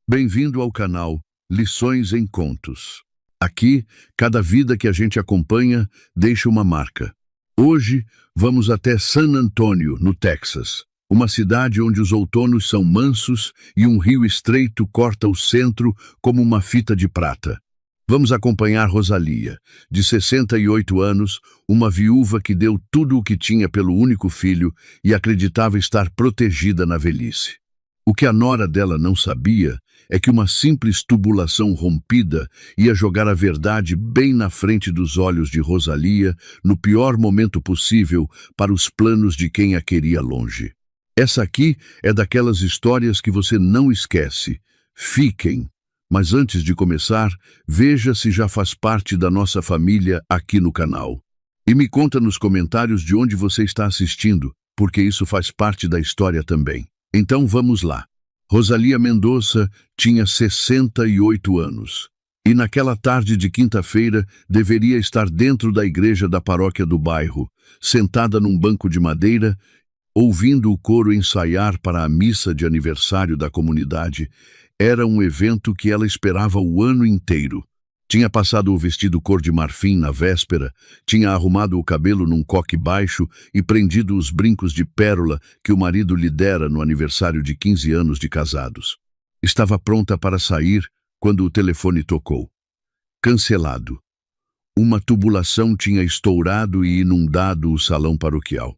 Bem-vindo ao canal Lições em Contos. Aqui, cada vida que a gente acompanha deixa uma marca. Hoje, vamos até San Antonio, no Texas, uma cidade onde os outonos são mansos e um rio estreito corta o centro como uma fita de prata. Vamos acompanhar Rosalia, de 68 anos, uma viúva que deu tudo o que tinha pelo único filho e acreditava estar protegida na velhice. O que a nora dela não sabia é que uma simples tubulação rompida ia jogar a verdade bem na frente dos olhos de Rosalia, no pior momento possível para os planos de quem a queria longe. Essa aqui é daquelas histórias que você não esquece. Fiquem! Mas antes de começar, veja se já faz parte da nossa família aqui no canal. E me conta nos comentários de onde você está assistindo, porque isso faz parte da história também. Então vamos lá. Rosalia Mendonça tinha 68 anos. E naquela tarde de quinta-feira deveria estar dentro da igreja da paróquia do bairro, sentada num banco de madeira, ouvindo o coro ensaiar para a missa de aniversário da comunidade. Era um evento que ela esperava o ano inteiro. Tinha passado o vestido cor de marfim na véspera, tinha arrumado o cabelo num coque baixo e prendido os brincos de pérola que o marido lhe dera no aniversário de 15 anos de casados. Estava pronta para sair quando o telefone tocou. Cancelado. Uma tubulação tinha estourado e inundado o salão paroquial.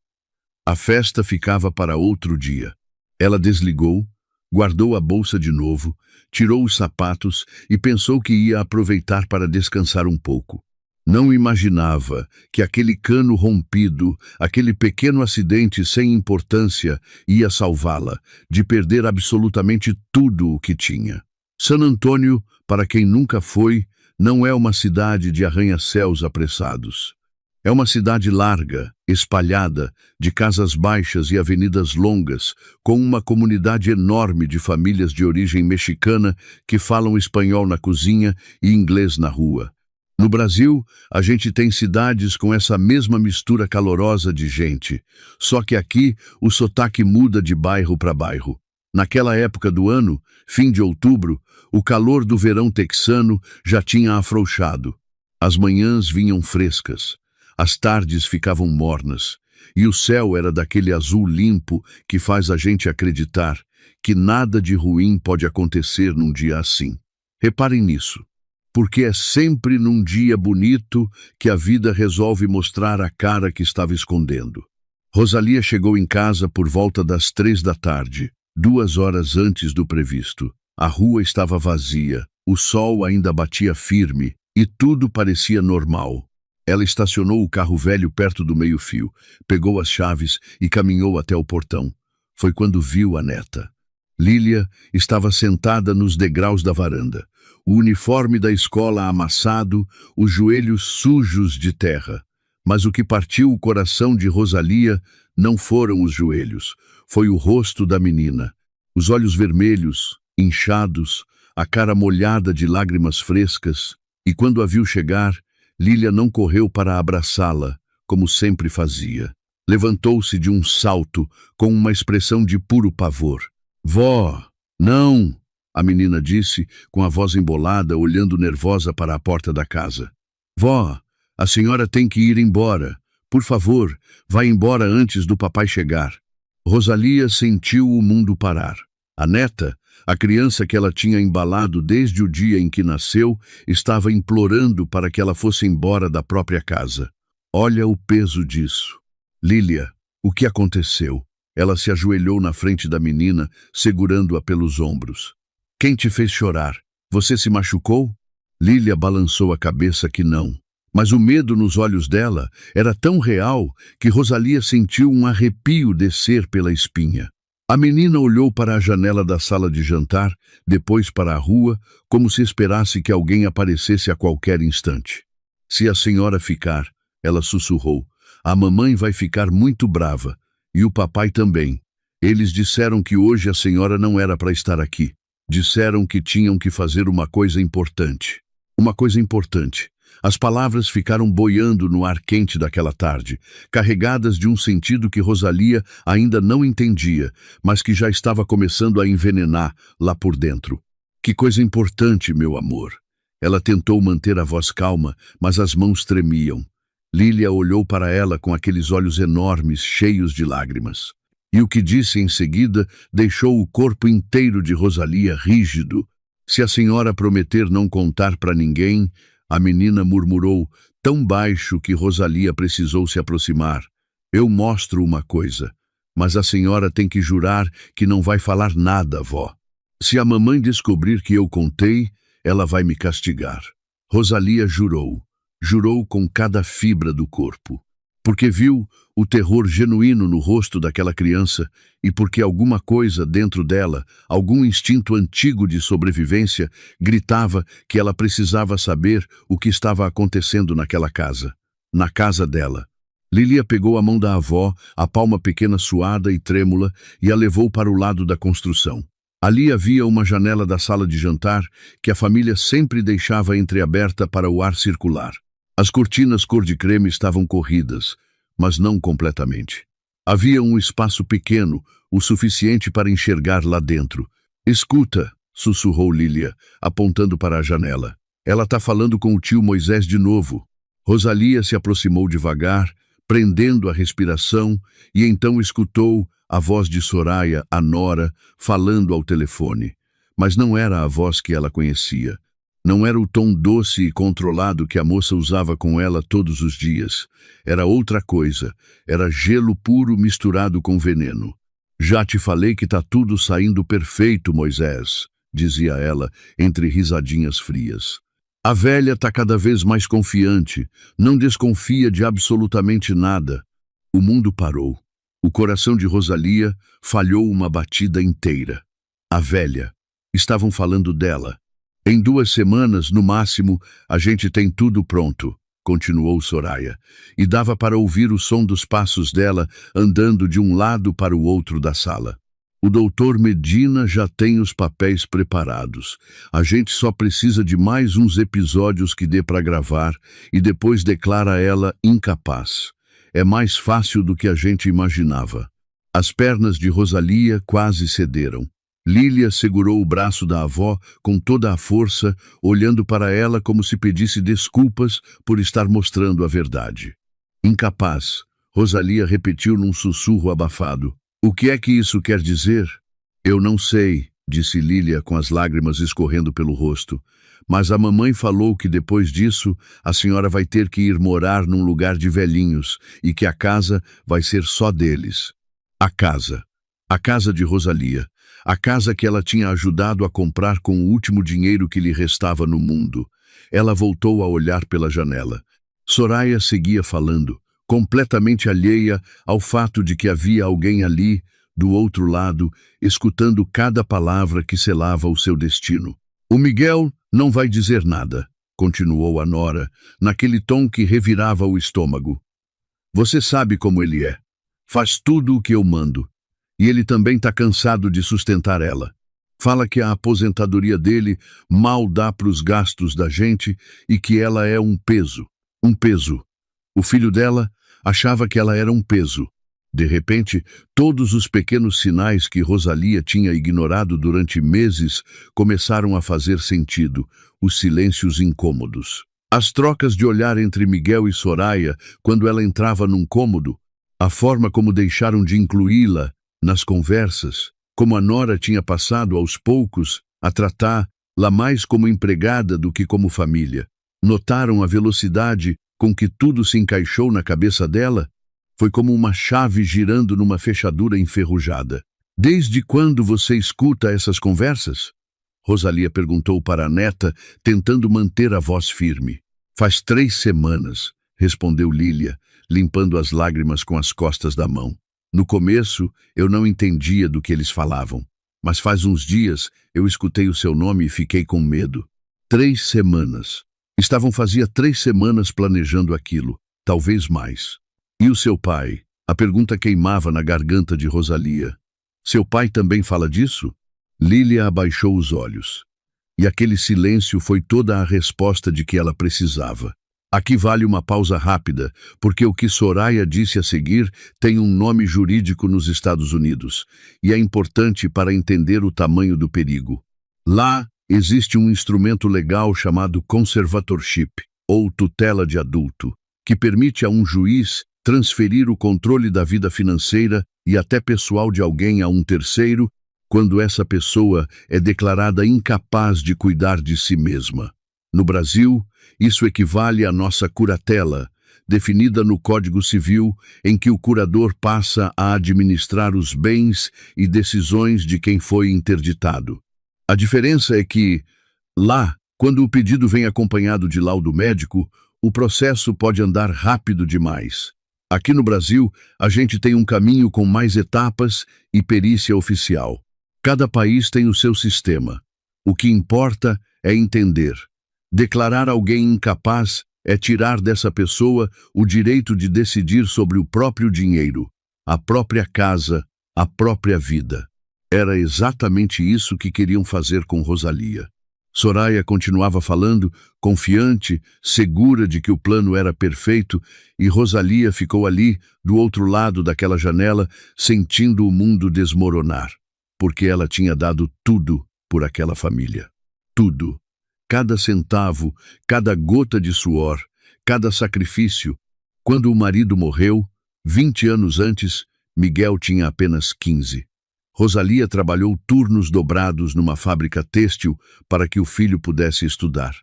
A festa ficava para outro dia. Ela desligou, guardou a bolsa de novo, tirou os sapatos e pensou que ia aproveitar para descansar um pouco. Não imaginava que aquele cano rompido, aquele pequeno acidente sem importância, ia salvá-la de perder absolutamente tudo o que tinha. San Antonio, para quem nunca foi, não é uma cidade de arranha-céus apressados. É uma cidade larga, espalhada, de casas baixas e avenidas longas, com uma comunidade enorme de famílias de origem mexicana que falam espanhol na cozinha e inglês na rua. No Brasil, a gente tem cidades com essa mesma mistura calorosa de gente, só que aqui o sotaque muda de bairro para bairro. Naquela época do ano, fim de outubro, o calor do verão texano já tinha afrouxado. As manhãs vinham frescas. As tardes ficavam mornas, e o céu era daquele azul limpo que faz a gente acreditar que nada de ruim pode acontecer num dia assim. Reparem nisso, porque é sempre num dia bonito que a vida resolve mostrar a cara que estava escondendo. Rosalia chegou em casa por volta das 3 da tarde, 2 horas antes do previsto. A rua estava vazia, o sol ainda batia firme e tudo parecia normal. Ela estacionou o carro velho perto do meio-fio, pegou as chaves e caminhou até o portão. Foi quando viu a neta. Lília estava sentada nos degraus da varanda, o uniforme da escola amassado, os joelhos sujos de terra. Mas o que partiu o coração de Rosalia não foram os joelhos, foi o rosto da menina. Os olhos vermelhos, inchados, a cara molhada de lágrimas frescas, e quando a viu chegar, Lília não correu para abraçá-la, como sempre fazia. Levantou-se de um salto, com uma expressão de puro pavor. "Vó, não!" a menina disse, com a voz embolada, olhando nervosa para a porta da casa. "Vó, a senhora tem que ir embora. Por favor, vá embora antes do papai chegar." Rosalia sentiu o mundo parar. A neta, a criança que ela tinha embalado desde o dia em que nasceu, estava implorando para que ela fosse embora da própria casa. Olha o peso disso. "Lília, o que aconteceu?" Ela se ajoelhou na frente da menina, segurando-a pelos ombros. "Quem te fez chorar? Você se machucou?" Lília balançou a cabeça que não. Mas o medo nos olhos dela era tão real que Rosalia sentiu um arrepio descer pela espinha. A menina olhou para a janela da sala de jantar, depois para a rua, como se esperasse que alguém aparecesse a qualquer instante. "Se a senhora ficar," ela sussurrou, "a mamãe vai ficar muito brava, e o papai também. Eles disseram que hoje a senhora não era para estar aqui. Disseram que tinham que fazer uma coisa importante." Uma coisa importante. As palavras ficaram boiando no ar quente daquela tarde, carregadas de um sentido que Rosalia ainda não entendia, mas que já estava começando a envenenar lá por dentro. Que coisa importante, meu amor. Ela tentou manter a voz calma, mas as mãos tremiam. Lília olhou para ela com aqueles olhos enormes, cheios de lágrimas. E o que disse em seguida deixou o corpo inteiro de Rosalia rígido. Se a senhora prometer não contar para ninguém, a menina murmurou, tão baixo que Rosalia precisou se aproximar. Eu mostro uma coisa, mas a senhora tem que jurar que não vai falar nada, vó. Se a mamãe descobrir que eu contei, ela vai me castigar. Rosalia jurou. Jurou com cada fibra do corpo. Porque viu o terror genuíno no rosto daquela criança e porque alguma coisa dentro dela, algum instinto antigo de sobrevivência, gritava que ela precisava saber o que estava acontecendo naquela casa. Na casa dela. Lilia pegou a mão da avó, a palma pequena suada e trêmula, e a levou para o lado da construção. Ali havia uma janela da sala de jantar que a família sempre deixava entreaberta para o ar circular. As cortinas cor de creme estavam corridas, mas não completamente. Havia um espaço pequeno, o suficiente para enxergar lá dentro. Escuta, sussurrou Lilia, apontando para a janela. Ela está falando com o tio Moisés de novo. Rosalia se aproximou devagar, prendendo a respiração, e então escutou a voz de Soraya, a nora, falando ao telefone. Mas não era a voz que ela conhecia. Não era o tom doce e controlado que a moça usava com ela todos os dias. Era outra coisa. Era gelo puro misturado com veneno. Já te falei que tá tudo saindo perfeito, Moisés, dizia ela, entre risadinhas frias. A velha tá cada vez mais confiante, não desconfia de absolutamente nada. O mundo parou. O coração de Rosalia falhou uma batida inteira. A velha. Estavam falando dela. Em 2 semanas, no máximo, a gente tem tudo pronto, continuou Soraya, e dava para ouvir o som dos passos dela andando de um lado para o outro da sala. O doutor Medina já tem os papéis preparados. A gente só precisa de mais uns episódios que dê para gravar e depois declara ela incapaz. É mais fácil do que a gente imaginava. As pernas de Rosalia quase cederam. Lilia segurou o braço da avó com toda a força, olhando para ela como se pedisse desculpas por estar mostrando a verdade. Incapaz, Rosalia repetiu num sussurro abafado. O que é que isso quer dizer? Eu não sei, disse Lilia com as lágrimas escorrendo pelo rosto. Mas a mamãe falou que depois disso a senhora vai ter que ir morar num lugar de velhinhos e que a casa vai ser só deles. A casa de Rosalia. A casa que ela tinha ajudado a comprar com o último dinheiro que lhe restava no mundo. Ela voltou a olhar pela janela. Soraya seguia falando, completamente alheia ao fato de que havia alguém ali, do outro lado, escutando cada palavra que selava o seu destino. O Miguel não vai dizer nada, continuou a nora, naquele tom que revirava o estômago. Você sabe como ele é. Faz tudo o que eu mando. E ele também está cansado de sustentar ela. Fala que a aposentadoria dele mal dá para os gastos da gente e que ela é um peso. Um peso. O filho dela achava que ela era um peso. De repente, todos os pequenos sinais que Rosalia tinha ignorado durante meses começaram a fazer sentido, os silêncios incômodos. As trocas de olhar entre Miguel e Soraya quando ela entrava num cômodo, a forma como deixaram de incluí-la nas conversas, como a nora tinha passado aos poucos a tratá-la mais como empregada do que como família. Notaram a velocidade com que tudo se encaixou na cabeça dela? Foi como uma chave girando numa fechadura enferrujada. Desde quando você escuta essas conversas? Rosalia perguntou para a neta, tentando manter a voz firme. Faz 3 semanas, respondeu Lilia, limpando as lágrimas com as costas da mão. No começo, eu não entendia do que eles falavam, mas faz uns dias eu escutei o seu nome e fiquei com medo. 3 semanas. Fazia 3 semanas planejando aquilo, talvez mais. E o seu pai? A pergunta queimava na garganta de Rosalia. Seu pai também fala disso? Lilia abaixou os olhos. E aquele silêncio foi toda a resposta de que ela precisava. Aqui vale uma pausa rápida, porque o que Soraya disse a seguir tem um nome jurídico nos Estados Unidos, e é importante para entender o tamanho do perigo. Lá, existe um instrumento legal chamado conservatorship, ou tutela de adulto, que permite a um juiz transferir o controle da vida financeira e até pessoal de alguém a um terceiro, quando essa pessoa é declarada incapaz de cuidar de si mesma. No Brasil, isso equivale à nossa curatela, definida no Código Civil, em que o curador passa a administrar os bens e decisões de quem foi interditado. A diferença é que, lá, quando o pedido vem acompanhado de laudo médico, o processo pode andar rápido demais. Aqui no Brasil, a gente tem um caminho com mais etapas e perícia oficial. Cada país tem o seu sistema. O que importa é entender. Declarar alguém incapaz é tirar dessa pessoa o direito de decidir sobre o próprio dinheiro, a própria casa, a própria vida. Era exatamente isso que queriam fazer com Rosalia. Soraya continuava falando, confiante, segura de que o plano era perfeito, e Rosalia ficou ali, do outro lado daquela janela, sentindo o mundo desmoronar, porque ela tinha dado tudo por aquela família. Tudo. Cada centavo, cada gota de suor, cada sacrifício. Quando o marido morreu, 20 anos antes, Miguel tinha apenas 15. Rosalia trabalhou turnos dobrados numa fábrica têxtil para que o filho pudesse estudar.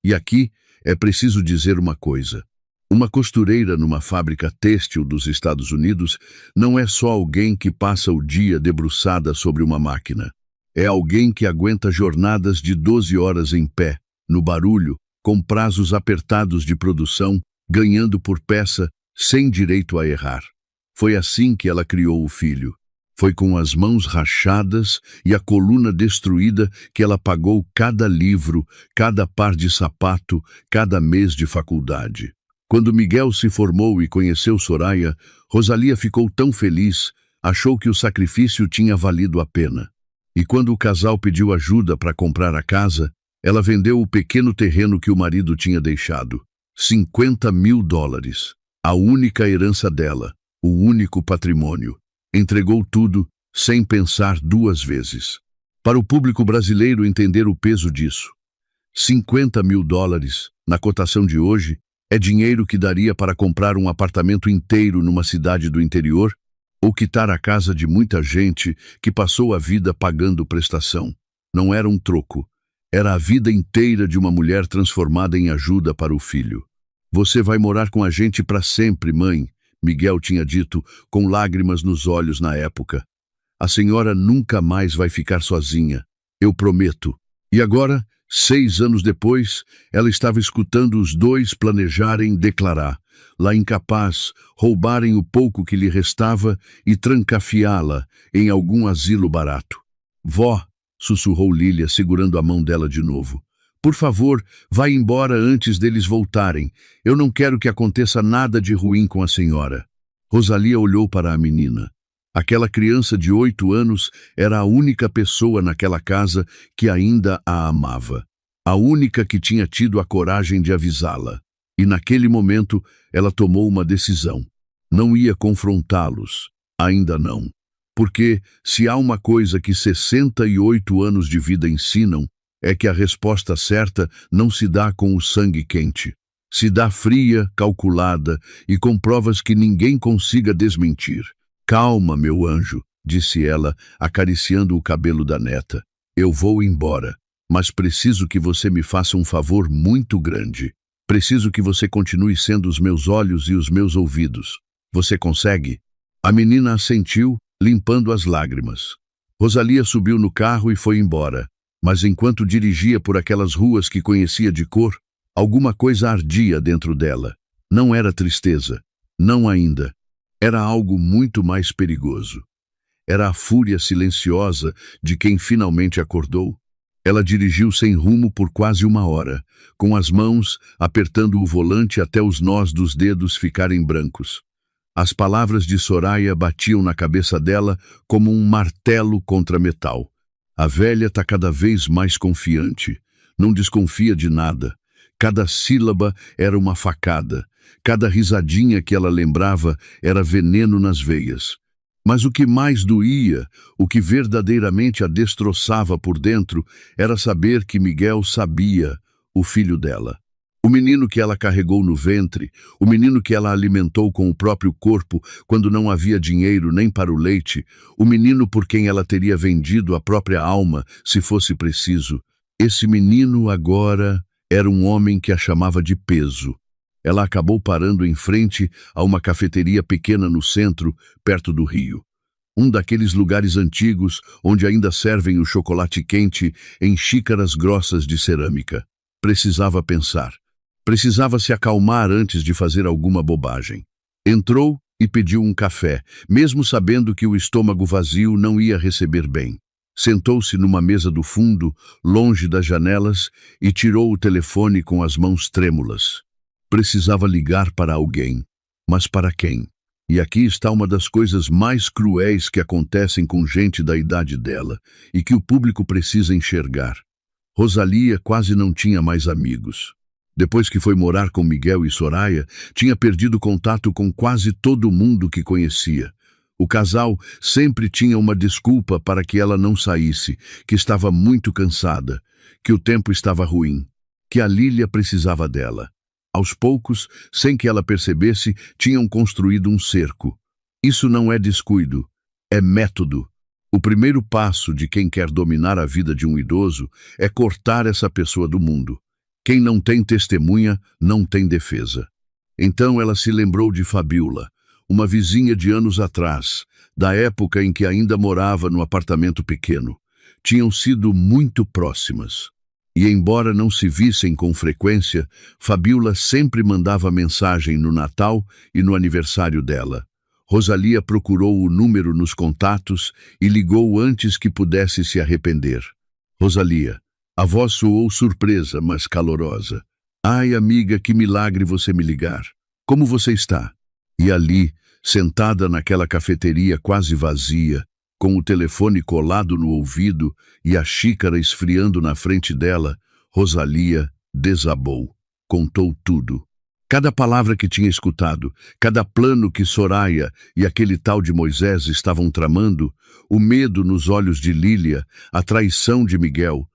E aqui é preciso dizer uma coisa. Uma costureira numa fábrica têxtil dos Estados Unidos não é só alguém que passa o dia debruçada sobre uma máquina. É alguém que aguenta jornadas de 12 horas em pé, no barulho, com prazos apertados de produção, ganhando por peça, sem direito a errar. Foi assim que ela criou o filho. Foi com as mãos rachadas e a coluna destruída que ela pagou cada livro, cada par de sapato, cada mês de faculdade. Quando Miguel se formou e conheceu Soraya, Rosalia ficou tão feliz, achou que o sacrifício tinha valido a pena. E quando o casal pediu ajuda para comprar a casa, ela vendeu o pequeno terreno que o marido tinha deixado. $50.000. A única herança dela, o único patrimônio. Entregou tudo, sem pensar duas vezes. Para o público brasileiro entender o peso disso. $50.000, na cotação de hoje, é dinheiro que daria para comprar um apartamento inteiro numa cidade do interior, ou quitar a casa de muita gente que passou a vida pagando prestação. Não era um troco. Era a vida inteira de uma mulher transformada em ajuda para o filho. Você vai morar com a gente para sempre, mãe, Miguel tinha dito, com lágrimas nos olhos na época. A senhora nunca mais vai ficar sozinha, eu prometo. E agora, 6 anos depois, ela estava escutando os dois planejarem declarar, lá incapaz, roubarem o pouco que lhe restava e trancafiá-la em algum asilo barato. Vó, sussurrou Lília, segurando a mão dela de novo. Por favor, vá embora antes deles voltarem. Eu não quero que aconteça nada de ruim com a senhora. Rosalia olhou para a menina. Aquela criança de 8 anos era a única pessoa naquela casa que ainda a amava. A única que tinha tido a coragem de avisá-la. E naquele momento ela tomou uma decisão. Não ia confrontá-los. Ainda não. Porque, se há uma coisa que 68 anos de vida ensinam, é que a resposta certa não se dá com o sangue quente. Se dá fria, calculada e com provas que ninguém consiga desmentir. Calma, meu anjo, disse ela, acariciando o cabelo da neta. Eu vou embora, mas preciso que você me faça um favor muito grande. Preciso que você continue sendo os meus olhos e os meus ouvidos. Você consegue? A menina assentiu, limpando as lágrimas. Rosalia subiu no carro e foi embora. Mas enquanto dirigia por aquelas ruas que conhecia de cor, alguma coisa ardia dentro dela. Não era tristeza, não ainda. Era algo muito mais perigoso. Era a fúria silenciosa de quem finalmente acordou. Ela dirigiu sem rumo por quase 1 hora, com as mãos apertando o volante até os nós dos dedos ficarem brancos. As palavras de Soraya batiam na cabeça dela como um martelo contra metal. A velha está cada vez mais confiante. Não desconfia de nada. Cada sílaba era uma facada. Cada risadinha que ela lembrava era veneno nas veias. Mas o que mais doía, o que verdadeiramente a destroçava por dentro, era saber que Miguel sabia, o filho dela. O menino que ela carregou no ventre, o menino que ela alimentou com o próprio corpo quando não havia dinheiro nem para o leite, o menino por quem ela teria vendido a própria alma, se fosse preciso. Esse menino agora era um homem que a chamava de peso. Ela acabou parando em frente a uma cafeteria pequena no centro, perto do rio. Um daqueles lugares antigos onde ainda servem o chocolate quente em xícaras grossas de cerâmica. Precisava pensar. Precisava se acalmar antes de fazer alguma bobagem. Entrou e pediu um café, mesmo sabendo que o estômago vazio não ia receber bem. Sentou-se numa mesa do fundo, longe das janelas, e tirou o telefone com as mãos trêmulas. Precisava ligar para alguém, mas para quem? E aqui está uma das coisas mais cruéis que acontecem com gente da idade dela e que o público precisa enxergar. Rosalia quase não tinha mais amigos. Depois que foi morar com Miguel e Soraya, tinha perdido contato com quase todo mundo que conhecia. O casal sempre tinha uma desculpa para que ela não saísse, que estava muito cansada, que o tempo estava ruim, que a Lília precisava dela. Aos poucos, sem que ela percebesse, tinham construído um cerco. Isso não é descuido, é método. O primeiro passo de quem quer dominar a vida de um idoso é cortar essa pessoa do mundo. Quem não tem testemunha, não tem defesa. Então ela se lembrou de Fabiola, uma vizinha de anos atrás, da época em que ainda morava no apartamento pequeno. Tinham sido muito próximas. E embora não se vissem com frequência, Fabiola sempre mandava mensagem no Natal e no aniversário dela. Rosalia procurou o número nos contatos e ligou antes que pudesse se arrepender. Rosalia, a voz soou surpresa, mas calorosa. Ai, amiga, que milagre você me ligar. Como você está? E ali, sentada naquela cafeteria quase vazia, com o telefone colado no ouvido e a xícara esfriando na frente dela, Rosalia desabou. Contou tudo. Cada palavra que tinha escutado, cada plano que Soraya e aquele tal de Moisés estavam tramando, o medo nos olhos de Lília, a traição de Miguel,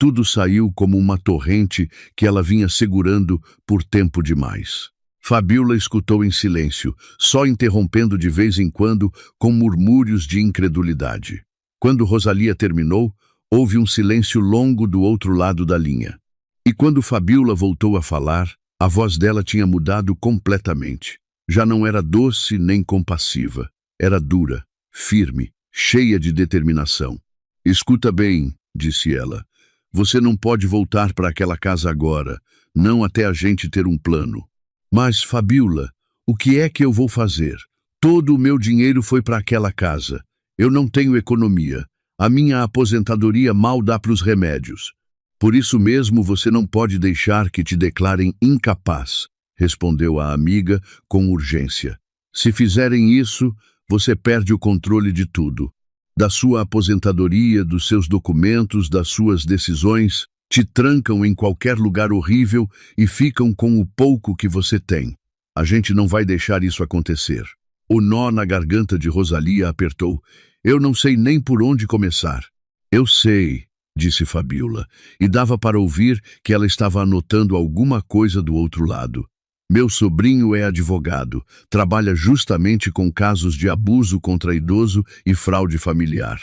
tudo saiu como uma torrente que ela vinha segurando por tempo demais. Fabiola escutou em silêncio, só interrompendo de vez em quando com murmúrios de incredulidade. Quando Rosalia terminou, houve um silêncio longo do outro lado da linha. E quando Fabiola voltou a falar, a voz dela tinha mudado completamente. Já não era doce nem compassiva. Era dura, firme, cheia de determinação. Escuta bem, disse ela. Você não pode voltar para aquela casa agora, não até a gente ter um plano. Mas, Fabiola, o que é que eu vou fazer? Todo o meu dinheiro foi para aquela casa. Eu não tenho economia. A minha aposentadoria mal dá para os remédios. Por isso mesmo você não pode deixar que te declarem incapaz, respondeu a amiga com urgência. Se fizerem isso, você perde o controle de tudo. Da sua aposentadoria, dos seus documentos, das suas decisões. Te trancam em qualquer lugar horrível e ficam com o pouco que você tem. A gente não vai deixar isso acontecer. O nó na garganta de Rosalia apertou. Eu não sei nem por onde começar. Eu sei, disse Fabiola, e dava para ouvir que ela estava anotando alguma coisa do outro lado. Meu sobrinho é advogado, trabalha justamente com casos de abuso contra idoso e fraude familiar.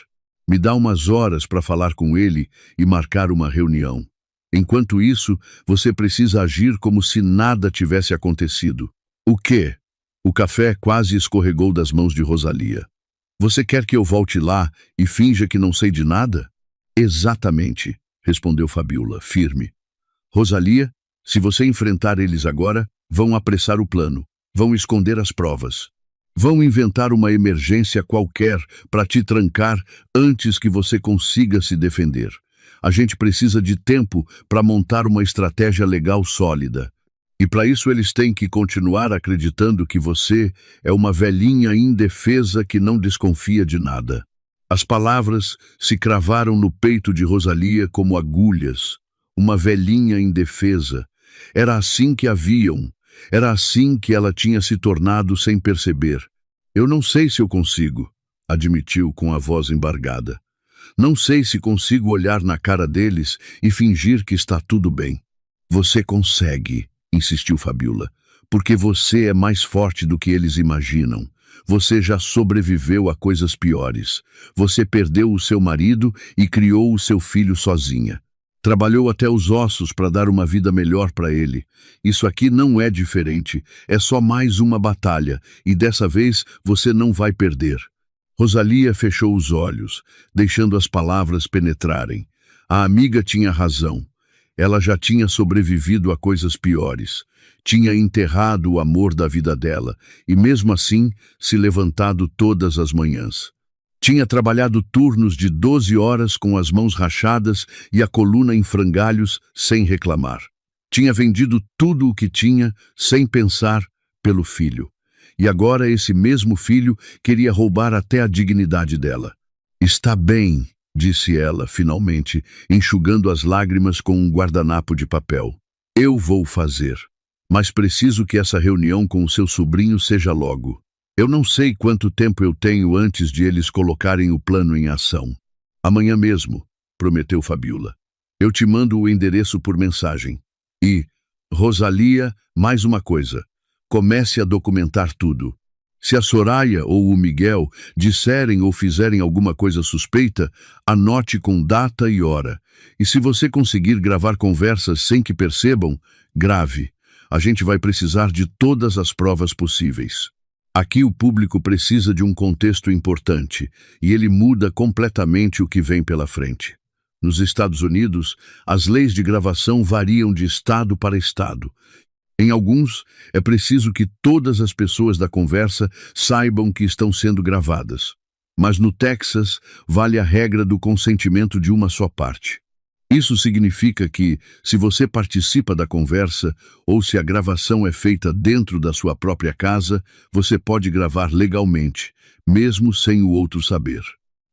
Me dá umas horas para falar com ele e marcar uma reunião. Enquanto isso, você precisa agir como se nada tivesse acontecido. O quê? O café quase escorregou das mãos de Rosalia. Você quer que eu volte lá e finja que não sei de nada? Exatamente, respondeu Fabiola, firme. Rosalia, se você enfrentar eles agora, vão apressar o plano, vão esconder as provas. Vão inventar uma emergência qualquer para te trancar antes que você consiga se defender. A gente precisa de tempo para montar uma estratégia legal sólida. E para isso eles têm que continuar acreditando que você é uma velhinha indefesa que não desconfia de nada. As palavras se cravaram no peito de Rosalia como agulhas. Uma velhinha indefesa. Era assim que a viam. Era assim que ela tinha se tornado sem perceber. Eu não sei se eu consigo. admitiu com a voz embargada. Não sei se consigo olhar na cara deles e fingir que está tudo bem. Você consegue, insistiu Fabiola, porque você é mais forte do que eles imaginam. Você já sobreviveu a coisas piores. Você perdeu o seu marido e criou o seu filho sozinha. Trabalhou até os ossos para dar uma vida melhor para ele. Isso aqui não é diferente, é só mais uma batalha, e dessa vez você não vai perder. Rosalia fechou os olhos, deixando as palavras penetrarem. A amiga tinha razão. Ela já tinha sobrevivido a coisas piores. Tinha enterrado o amor da vida dela e, mesmo assim, se levantado todas as manhãs. Tinha trabalhado turnos de 12 horas com as mãos rachadas e a coluna em frangalhos sem reclamar. Tinha vendido tudo o que tinha, sem pensar, pelo filho. E agora esse mesmo filho queria roubar até a dignidade dela. Está bem, disse ela, finalmente, enxugando as lágrimas com um guardanapo de papel. Eu vou fazer. Mas preciso que essa reunião com o seu sobrinho seja logo. Eu não sei quanto tempo eu tenho antes de eles colocarem o plano em ação. Amanhã mesmo, prometeu Fabiola. Eu te mando o endereço por mensagem. E, Rosalia, mais uma coisa. Comece a documentar tudo. Se a Soraya ou o Miguel disserem ou fizerem alguma coisa suspeita, anote com data e hora. E se você conseguir gravar conversas sem que percebam, grave. A gente vai precisar de todas as provas possíveis. Aqui o público precisa de um contexto importante, e ele muda completamente o que vem pela frente. Nos Estados Unidos, as leis de gravação variam de estado para estado. Em alguns, é preciso que todas as pessoas da conversa saibam que estão sendo gravadas. Mas no Texas, vale a regra do consentimento de uma só parte. Isso significa que, se você participa da conversa ou se a gravação é feita dentro da sua própria casa, você pode gravar legalmente, mesmo sem o outro saber.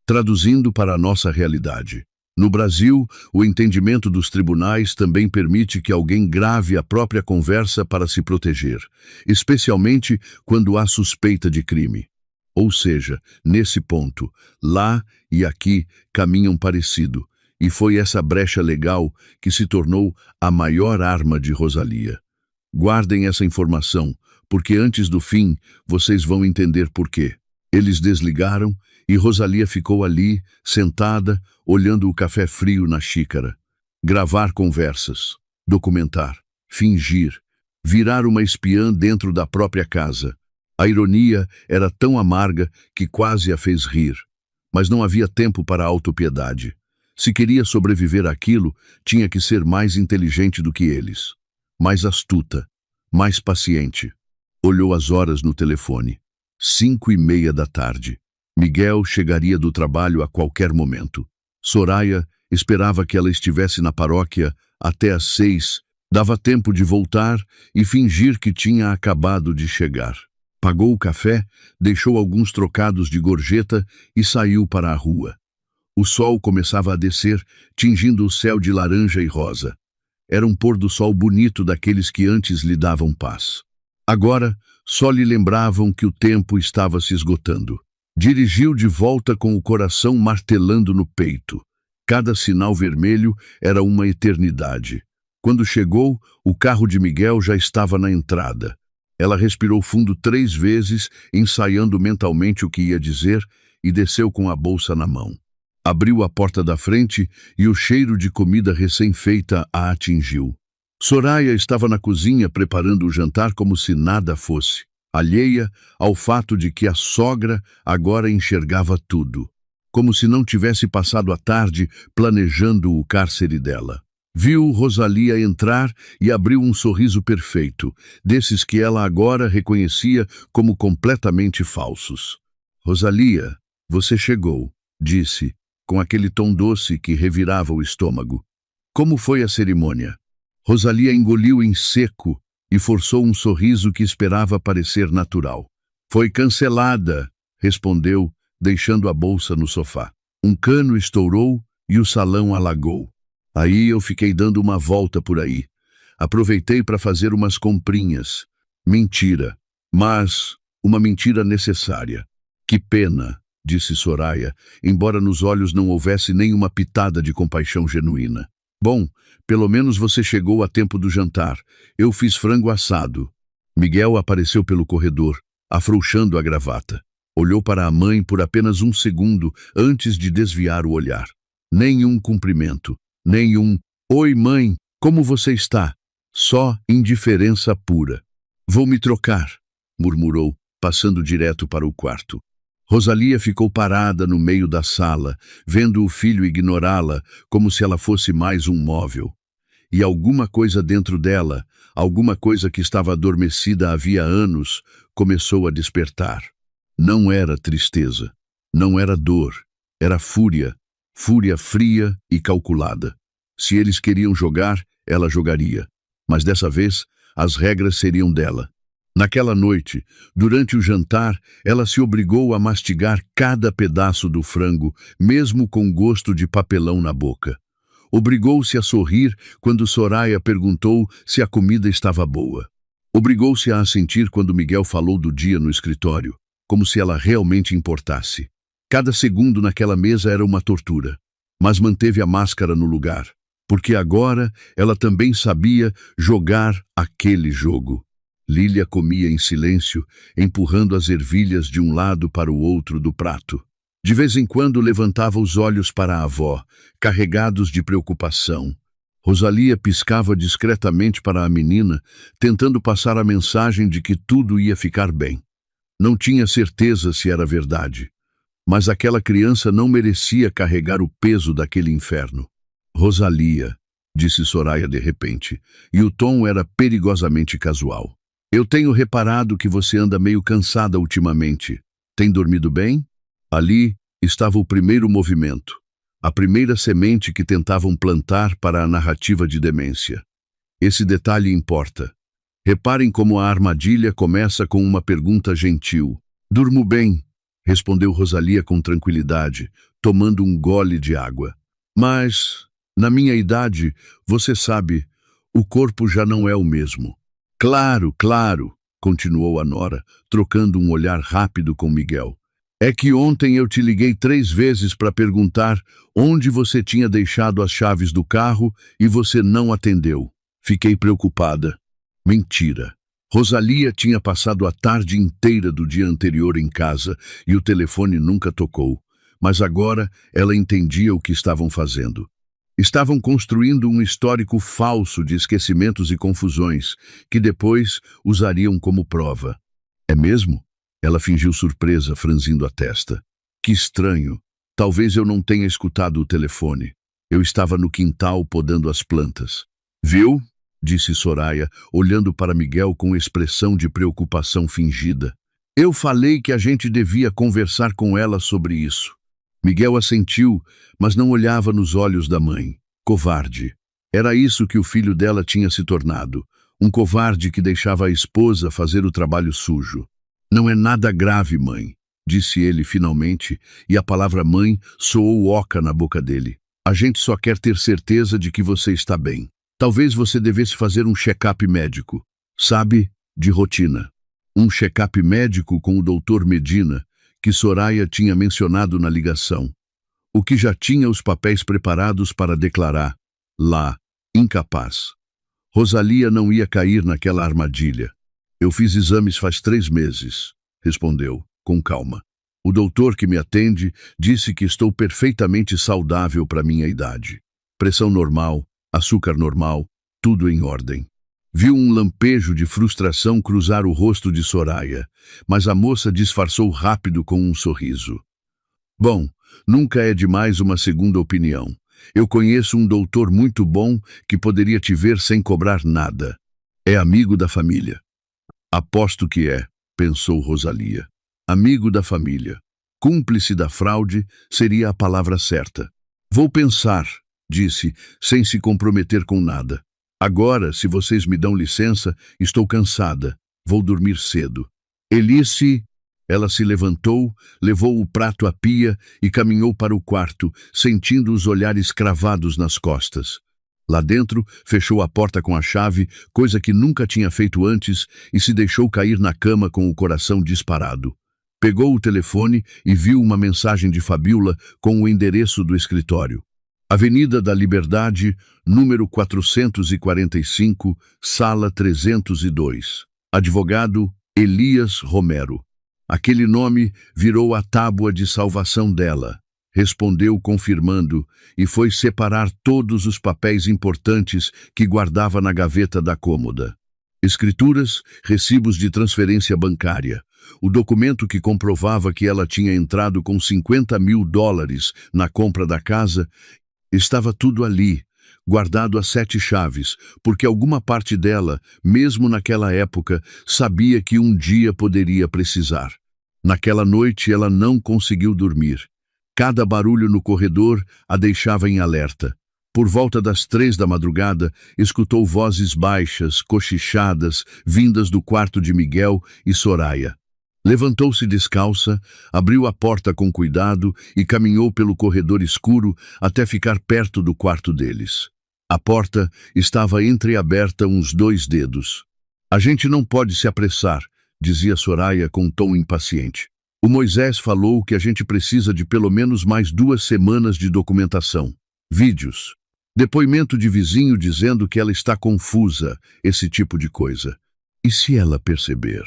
Traduzindo para a nossa realidade. No Brasil, o entendimento dos tribunais também permite que alguém grave a própria conversa para se proteger, especialmente quando há suspeita de crime. Ou seja, nesse ponto, lá e aqui caminham parecido. E foi essa brecha legal que se tornou a maior arma de Rosalia. Guardem essa informação, porque antes do fim vocês vão entender por quê. Eles desligaram e Rosalia ficou ali, sentada, olhando o café frio na xícara. Gravar conversas, documentar, fingir, virar uma espiã dentro da própria casa. A ironia era tão amarga que quase a fez rir. Mas não havia tempo para autopiedade. Se queria sobreviver àquilo, tinha que ser mais inteligente do que eles. Mais astuta, mais paciente. Olhou as horas no telefone. 5:30 da tarde. Miguel chegaria do trabalho a qualquer momento. Soraya esperava que ela estivesse na paróquia até às 6. Dava tempo de voltar e fingir que tinha acabado de chegar. Pagou o café, deixou alguns trocados de gorjeta e saiu para a rua. O sol começava a descer, tingindo o céu de laranja e rosa. Era um pôr-do-sol bonito daqueles que antes lhe davam paz. Agora, só lhe lembravam que o tempo estava se esgotando. Dirigiu de volta com o coração martelando no peito. Cada sinal vermelho era uma eternidade. Quando chegou, o carro de Miguel já estava na entrada. Ela respirou fundo 3 vezes, ensaiando mentalmente o que ia dizer, e desceu com a bolsa na mão. Abriu a porta da frente e o cheiro de comida recém-feita a atingiu. Soraya estava na cozinha preparando o jantar como se nada fosse, alheia ao fato de que a sogra agora enxergava tudo, como se não tivesse passado a tarde planejando o cárcere dela. Viu Rosalia entrar e abriu um sorriso perfeito, desses que ela agora reconhecia como completamente falsos. "Rosalia, você chegou", disse, com aquele tom doce que revirava o estômago. "Como foi a cerimônia?" Rosalia engoliu em seco e forçou um sorriso que esperava parecer natural. "Foi cancelada", respondeu, deixando a bolsa no sofá. Um cano estourou e o salão alagou. Aí eu fiquei dando uma volta por aí. Aproveitei para fazer umas comprinhas. Mentira, mas uma mentira necessária. Que pena, disse Soraya, embora nos olhos não houvesse nenhuma pitada de compaixão genuína. Bom, pelo menos você chegou a tempo do jantar. Eu fiz frango assado. Miguel apareceu pelo corredor, afrouxando a gravata. Olhou para a mãe por apenas um segundo antes de desviar o olhar. Nenhum cumprimento, nenhum "Oi, mãe, como você está?" Só indiferença pura. "Vou me trocar", murmurou, passando direto para o quarto. Rosalia ficou parada no meio da sala, vendo o filho ignorá-la como se ela fosse mais um móvel. E alguma coisa dentro dela, alguma coisa que estava adormecida havia anos, começou a despertar. Não era tristeza, não era dor, era fúria, fúria fria e calculada. Se eles queriam jogar, ela jogaria. Mas dessa vez, as regras seriam dela. Naquela noite, durante o jantar, ela se obrigou a mastigar cada pedaço do frango, mesmo com gosto de papelão na boca. Obrigou-se a sorrir quando Soraya perguntou se a comida estava boa. Obrigou-se a assentir quando Miguel falou do dia no escritório, como se ela realmente importasse. Cada segundo naquela mesa era uma tortura, mas manteve a máscara no lugar, porque agora ela também sabia jogar aquele jogo. Lília comia em silêncio, empurrando as ervilhas de um lado para o outro do prato. De vez em quando levantava os olhos para a avó, carregados de preocupação. Rosalia piscava discretamente para a menina, tentando passar a mensagem de que tudo ia ficar bem. Não tinha certeza se era verdade, mas aquela criança não merecia carregar o peso daquele inferno. "Rosalia", disse Soraya de repente, e o tom era perigosamente casual. "Eu tenho reparado que você anda meio cansada ultimamente. Tem dormido bem?" Ali estava o primeiro movimento, a primeira semente que tentavam plantar para a narrativa de demência. Esse detalhe importa. Reparem como a armadilha começa com uma pergunta gentil. "Durmo bem", respondeu Rosalia com tranquilidade, tomando um gole de água. "Mas, na minha idade, você sabe, o corpo já não é o mesmo." "Claro, claro", continuou a nora, trocando um olhar rápido com Miguel. "É que ontem eu te liguei 3 vezes para perguntar onde você tinha deixado as chaves do carro e você não atendeu. Fiquei preocupada." Mentira. Rosalia tinha passado a tarde inteira do dia anterior em casa e o telefone nunca tocou. Mas agora ela entendia o que estavam fazendo. Estavam construindo um histórico falso de esquecimentos e confusões, que depois usariam como prova. "É mesmo?" Ela fingiu surpresa, franzindo a testa. "Que estranho. Talvez eu não tenha escutado o telefone. Eu estava no quintal podando as plantas." "Viu?", disse Soraya, olhando para Miguel com expressão de preocupação fingida. "Eu falei que a gente devia conversar com ela sobre isso." Miguel assentiu, mas não olhava nos olhos da mãe. Covarde. Era isso que o filho dela tinha se tornado. Um covarde que deixava a esposa fazer o trabalho sujo. "Não é nada grave, mãe", disse ele finalmente, e a palavra mãe soou oca na boca dele. "A gente só quer ter certeza de que você está bem. Talvez você devesse fazer um check-up médico. Sabe, de rotina. Um check-up médico com o Dr. Medina, que Soraya tinha mencionado na ligação. O que já tinha os papéis preparados para declarar, lá, incapaz. Rosalia não ia cair naquela armadilha. "Eu fiz exames faz 3 meses", respondeu, com calma. "O doutor que me atende disse que estou perfeitamente saudável para minha idade. Pressão normal, açúcar normal, tudo em ordem." Viu um lampejo de frustração cruzar o rosto de Soraya, mas a moça disfarçou rápido com um sorriso. "Bom, nunca é demais uma segunda opinião. Eu conheço um doutor muito bom que poderia te ver sem cobrar nada. É amigo da família." "Aposto que é", pensou Rosalia. Amigo da família. Cúmplice da fraude seria a palavra certa. "Vou pensar", disse, sem se comprometer com nada. "Agora, se vocês me dão licença, estou cansada. Vou dormir cedo." "Elice..." Ela se levantou, levou o prato à pia e caminhou para o quarto, sentindo os olhares cravados nas costas. Lá dentro, fechou a porta com a chave, coisa que nunca tinha feito antes, e se deixou cair na cama com o coração disparado. Pegou o telefone e viu uma mensagem de Fabiola com o endereço do escritório. Avenida da Liberdade, número 445, sala 302. Advogado Elias Romero. Aquele nome virou a tábua de salvação dela. Respondeu confirmando e foi separar todos os papéis importantes que guardava na gaveta da cômoda. Escrituras, recibos de transferência bancária, o documento que comprovava que ela tinha entrado com $50.000 na compra da casa, estava tudo ali, guardado a 7 chaves, porque alguma parte dela, mesmo naquela época, sabia que um dia poderia precisar. Naquela noite ela não conseguiu dormir. Cada barulho no corredor a deixava em alerta. Por volta das 3 da madrugada, escutou vozes baixas, cochichadas, vindas do quarto de Miguel e Soraya. Levantou-se descalça, abriu a porta com cuidado e caminhou pelo corredor escuro até ficar perto do quarto deles. A porta estava entreaberta uns 2 dedos. A gente não pode se apressar, dizia Soraya com um tom impaciente. O Moisés falou que a gente precisa de pelo menos mais 2 semanas de documentação. Vídeos. Depoimento de vizinho dizendo que ela está confusa, esse tipo de coisa. E se ela perceber?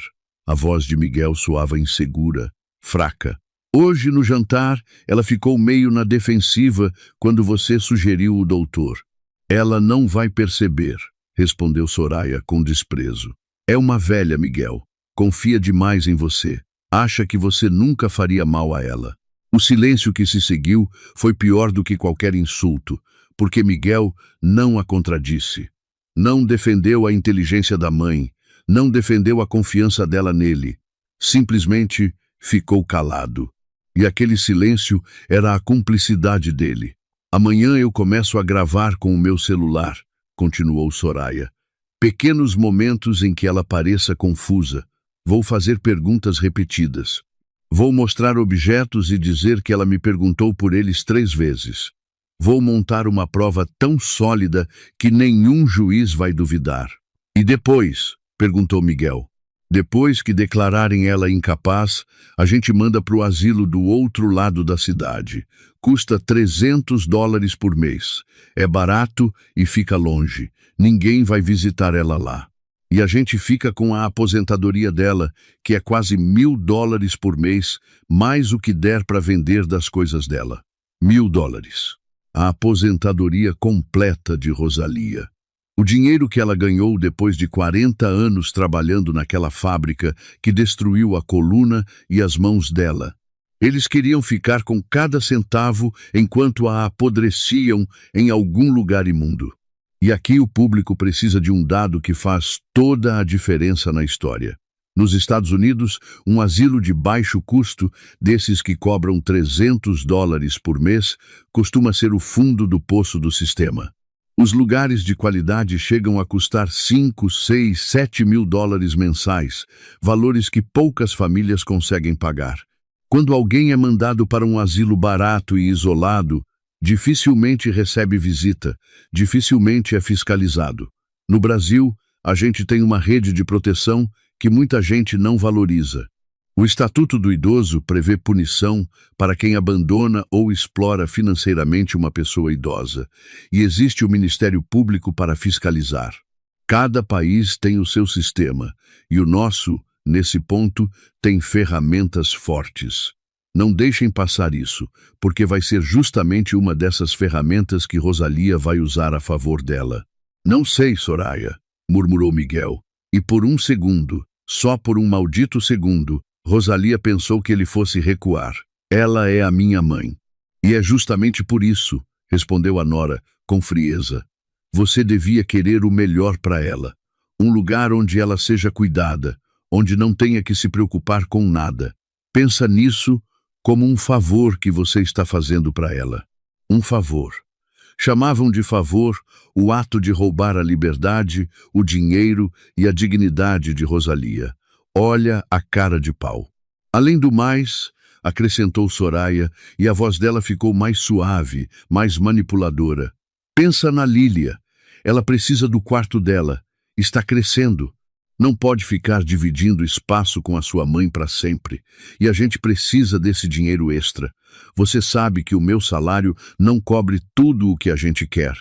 A voz de Miguel soava insegura, fraca. Hoje, no jantar, ela ficou meio na defensiva quando você sugeriu o doutor. Ela não vai perceber, respondeu Soraya com desprezo. É uma velha, Miguel. Confia demais em você. Acha que você nunca faria mal a ela. O silêncio que se seguiu foi pior do que qualquer insulto, porque Miguel não a contradisse. Não defendeu a inteligência da mãe, não defendeu a confiança dela nele. Simplesmente ficou calado. E aquele silêncio era a cumplicidade dele. Amanhã eu começo a gravar com o meu celular, continuou Soraya. Pequenos momentos em que ela pareça confusa. Vou fazer perguntas repetidas. Vou mostrar objetos e dizer que ela me perguntou por eles 3 vezes. Vou montar uma prova tão sólida que nenhum juiz vai duvidar. E depois? Perguntou Miguel. Depois que declararem ela incapaz, a gente manda para o asilo do outro lado da cidade. Custa $300 por mês. É barato e fica longe. Ninguém vai visitar ela lá. E a gente fica com a aposentadoria dela, que é quase $1.000 por mês, mais o que der para vender das coisas dela. $1.000. A aposentadoria completa de Rosalia. O dinheiro que ela ganhou depois de 40 anos trabalhando naquela fábrica que destruiu a coluna e as mãos dela. Eles queriam ficar com cada centavo enquanto a apodreciam em algum lugar imundo. E aqui o público precisa de um dado que faz toda a diferença na história. Nos Estados Unidos, um asilo de baixo custo, desses que cobram $300 por mês, costuma ser o fundo do poço do sistema. Os lugares de qualidade chegam a custar $5, $6, $7.000 mensais, valores que poucas famílias conseguem pagar. Quando alguém é mandado para um asilo barato e isolado, dificilmente recebe visita, dificilmente é fiscalizado. No Brasil, a gente tem uma rede de proteção que muita gente não valoriza. O Estatuto do Idoso prevê punição para quem abandona ou explora financeiramente uma pessoa idosa, e existe o Ministério Público para fiscalizar. Cada país tem o seu sistema, e o nosso, nesse ponto, tem ferramentas fortes. Não deixem passar isso, porque vai ser justamente uma dessas ferramentas que Rosalia vai usar a favor dela. Não sei, Soraya, murmurou Miguel, e por um segundo, só por um maldito segundo, Rosalia pensou que ele fosse recuar. Ela é a minha mãe. E é justamente por isso, respondeu a nora, com frieza. Você devia querer o melhor para ela. Um lugar onde ela seja cuidada, onde não tenha que se preocupar com nada. Pensa nisso como um favor que você está fazendo para ela. Um favor. Chamavam de favor o ato de roubar a liberdade, o dinheiro e a dignidade de Rosalia. Olha a cara de pau. Além do mais, acrescentou Soraya, e a voz dela ficou mais suave, mais manipuladora. Pensa na Lília. Ela precisa do quarto dela. Está crescendo. Não pode ficar dividindo espaço com a sua mãe para sempre. E a gente precisa desse dinheiro extra. Você sabe que o meu salário não cobre tudo o que a gente quer.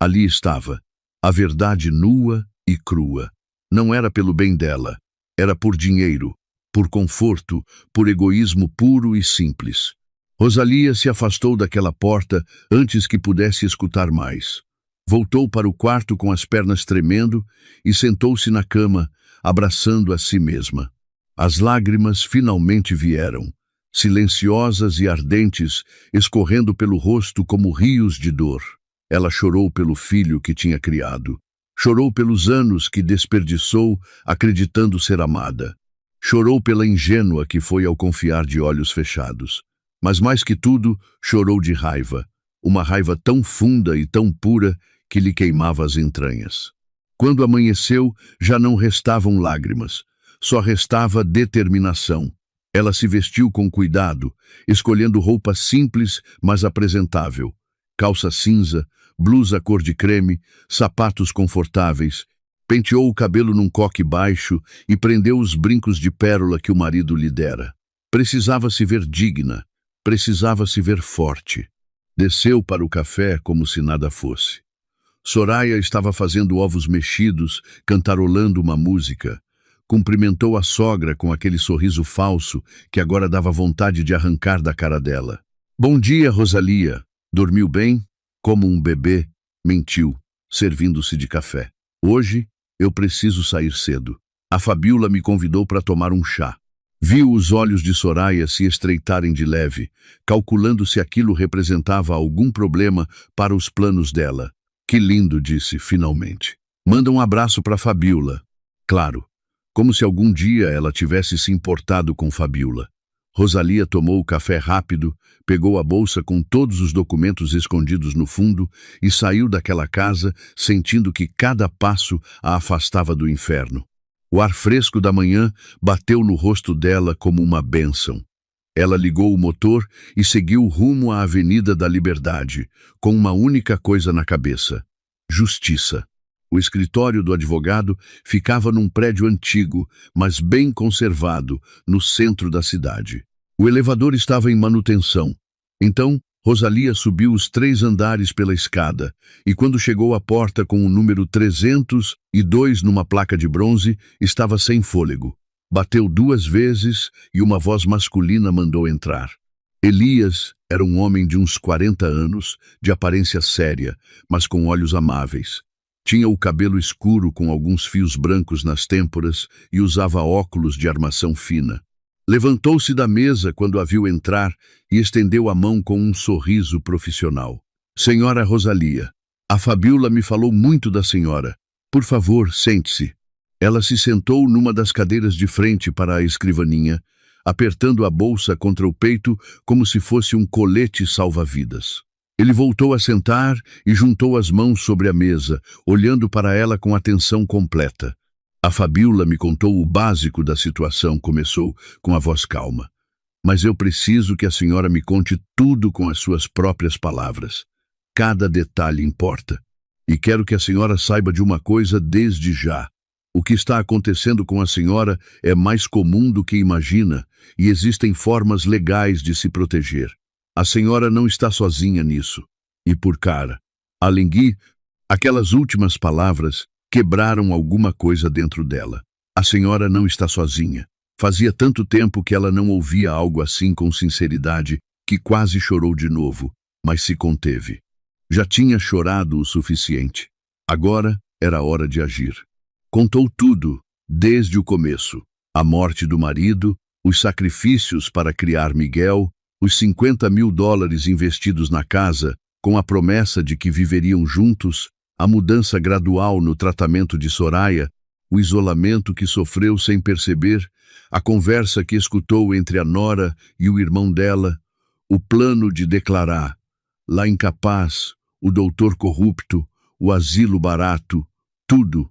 Ali estava, a verdade nua e crua. Não era pelo bem dela. Era por dinheiro, por conforto, por egoísmo puro e simples. Rosalia se afastou daquela porta antes que pudesse escutar mais. Voltou para o quarto com as pernas tremendo e sentou-se na cama, abraçando a si mesma. As lágrimas finalmente vieram, silenciosas e ardentes, escorrendo pelo rosto como rios de dor. Ela chorou pelo filho que tinha criado. Chorou pelos anos que desperdiçou acreditando ser amada. Chorou pela ingênua que foi ao confiar de olhos fechados. Mas mais que tudo, chorou de raiva. Uma raiva tão funda e tão pura que lhe queimava as entranhas. Quando amanheceu, já não restavam lágrimas. Só restava determinação. Ela se vestiu com cuidado, escolhendo roupa simples, mas apresentável. Calça cinza, blusa cor de creme, sapatos confortáveis. Penteou o cabelo num coque baixo e prendeu os brincos de pérola que o marido lhe dera. Precisava se ver digna, precisava se ver forte. Desceu para o café como se nada fosse. Soraya estava fazendo ovos mexidos, cantarolando uma música. Cumprimentou a sogra com aquele sorriso falso que agora dava vontade de arrancar da cara dela. Bom dia, Rosalia. Dormiu bem? Como um bebê, mentiu, servindo-se de café. Hoje, eu preciso sair cedo. A Fabiola me convidou para tomar um chá. Viu os olhos de Soraya se estreitarem de leve, calculando se aquilo representava algum problema para os planos dela. Que lindo, disse, finalmente. Manda um abraço para Fabiola. Claro, como se algum dia ela tivesse se importado com Fabiola. Rosalia tomou o café rápido, pegou a bolsa com todos os documentos escondidos no fundo e saiu daquela casa sentindo que cada passo a afastava do inferno. O ar fresco da manhã bateu no rosto dela como uma bênção. Ela ligou o motor e seguiu rumo à Avenida da Liberdade, com uma única coisa na cabeça: justiça. O escritório do advogado ficava num prédio antigo, mas bem conservado, no centro da cidade. O elevador estava em manutenção. Então, Rosalia subiu os 3 andares pela escada, e quando chegou à porta com o número 302 numa placa de bronze, estava sem fôlego. Bateu 2 vezes e uma voz masculina mandou entrar. Elias era um homem de uns 40 anos, de aparência séria, mas com olhos amáveis. Tinha o cabelo escuro com alguns fios brancos nas têmporas e usava óculos de armação fina. Levantou-se da mesa quando a viu entrar e estendeu a mão com um sorriso profissional. Senhora Rosalia, a Fabiola me falou muito da senhora. Por favor, sente-se. Ela se sentou numa das cadeiras de frente para a escrivaninha, apertando a bolsa contra o peito como se fosse um colete salva-vidas. Ele voltou a sentar e juntou as mãos sobre a mesa, olhando para ela com atenção completa. A Fabiola me contou o básico da situação, começou com a voz calma. Mas eu preciso que a senhora me conte tudo com as suas próprias palavras. Cada detalhe importa. E quero que a senhora saiba de uma coisa desde já. O que está acontecendo com a senhora é mais comum do que imagina e existem formas legais de se proteger. A senhora não está sozinha nisso. E por cara, Alenghi, aquelas últimas palavras quebraram alguma coisa dentro dela. A senhora não está sozinha. Fazia tanto tempo que ela não ouvia algo assim com sinceridade que quase chorou de novo, mas se conteve. Já tinha chorado o suficiente. Agora era hora de agir. Contou tudo, desde o começo. A morte do marido, os sacrifícios para criar Miguel, os $50.000 investidos na casa, com a promessa de que viveriam juntos, a mudança gradual no tratamento de Soraya, o isolamento que sofreu sem perceber, a conversa que escutou entre a nora e o irmão dela, o plano de declarar, lá incapaz, o doutor corrupto, o asilo barato, tudo.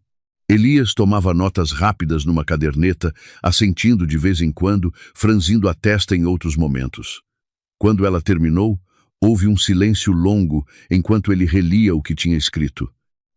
Elias tomava notas rápidas numa caderneta, assentindo de vez em quando, franzindo a testa em outros momentos. Quando ela terminou, houve um silêncio longo enquanto ele relia o que tinha escrito.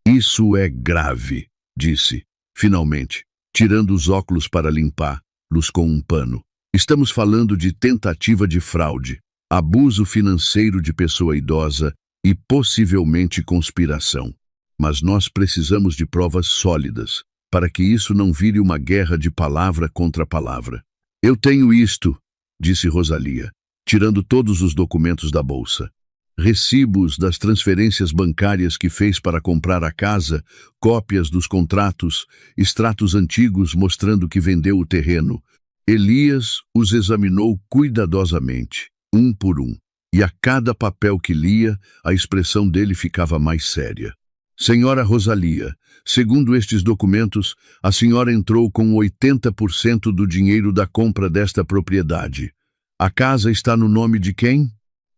Isso é grave, disse, finalmente. tirando os óculos para limpá-los com um pano. Estamos falando de tentativa de fraude, abuso financeiro de pessoa idosa e possivelmente conspiração. Mas nós precisamos de provas sólidas, para que isso não vire uma guerra de palavra contra palavra. Eu tenho isto, disse Rosalia, tirando todos os documentos da bolsa. Recibos das transferências bancárias que fez para comprar a casa, cópias dos contratos, extratos antigos mostrando que vendeu o terreno. Elias os examinou cuidadosamente, um por um, e a cada papel que lia, a expressão dele ficava mais séria. Senhora Rosalia, segundo estes documentos, a senhora entrou com 80% do dinheiro da compra desta propriedade. A casa está no nome de quem?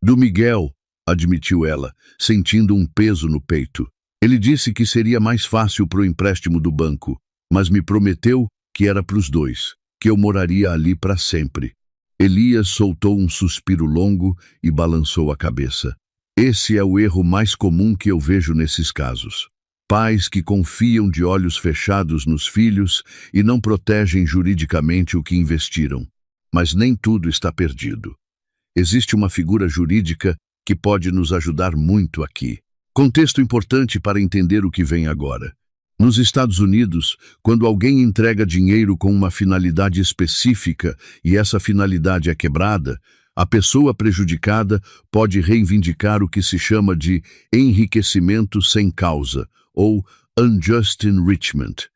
Do Miguel, admitiu ela, sentindo um peso no peito. Ele disse que seria mais fácil para o empréstimo do banco, mas me prometeu que era para os dois, que eu moraria ali para sempre. Elias soltou um suspiro longo e balançou a cabeça. Esse é o erro mais comum que eu vejo nesses casos. Pais que confiam de olhos fechados nos filhos e não protegem juridicamente o que investiram. Mas nem tudo está perdido. Existe uma figura jurídica que pode nos ajudar muito aqui. Contexto importante para entender o que vem agora. Nos Estados Unidos, quando alguém entrega dinheiro com uma finalidade específica e essa finalidade é quebrada, a pessoa prejudicada pode reivindicar o que se chama de enriquecimento sem causa, ou unjust enrichment.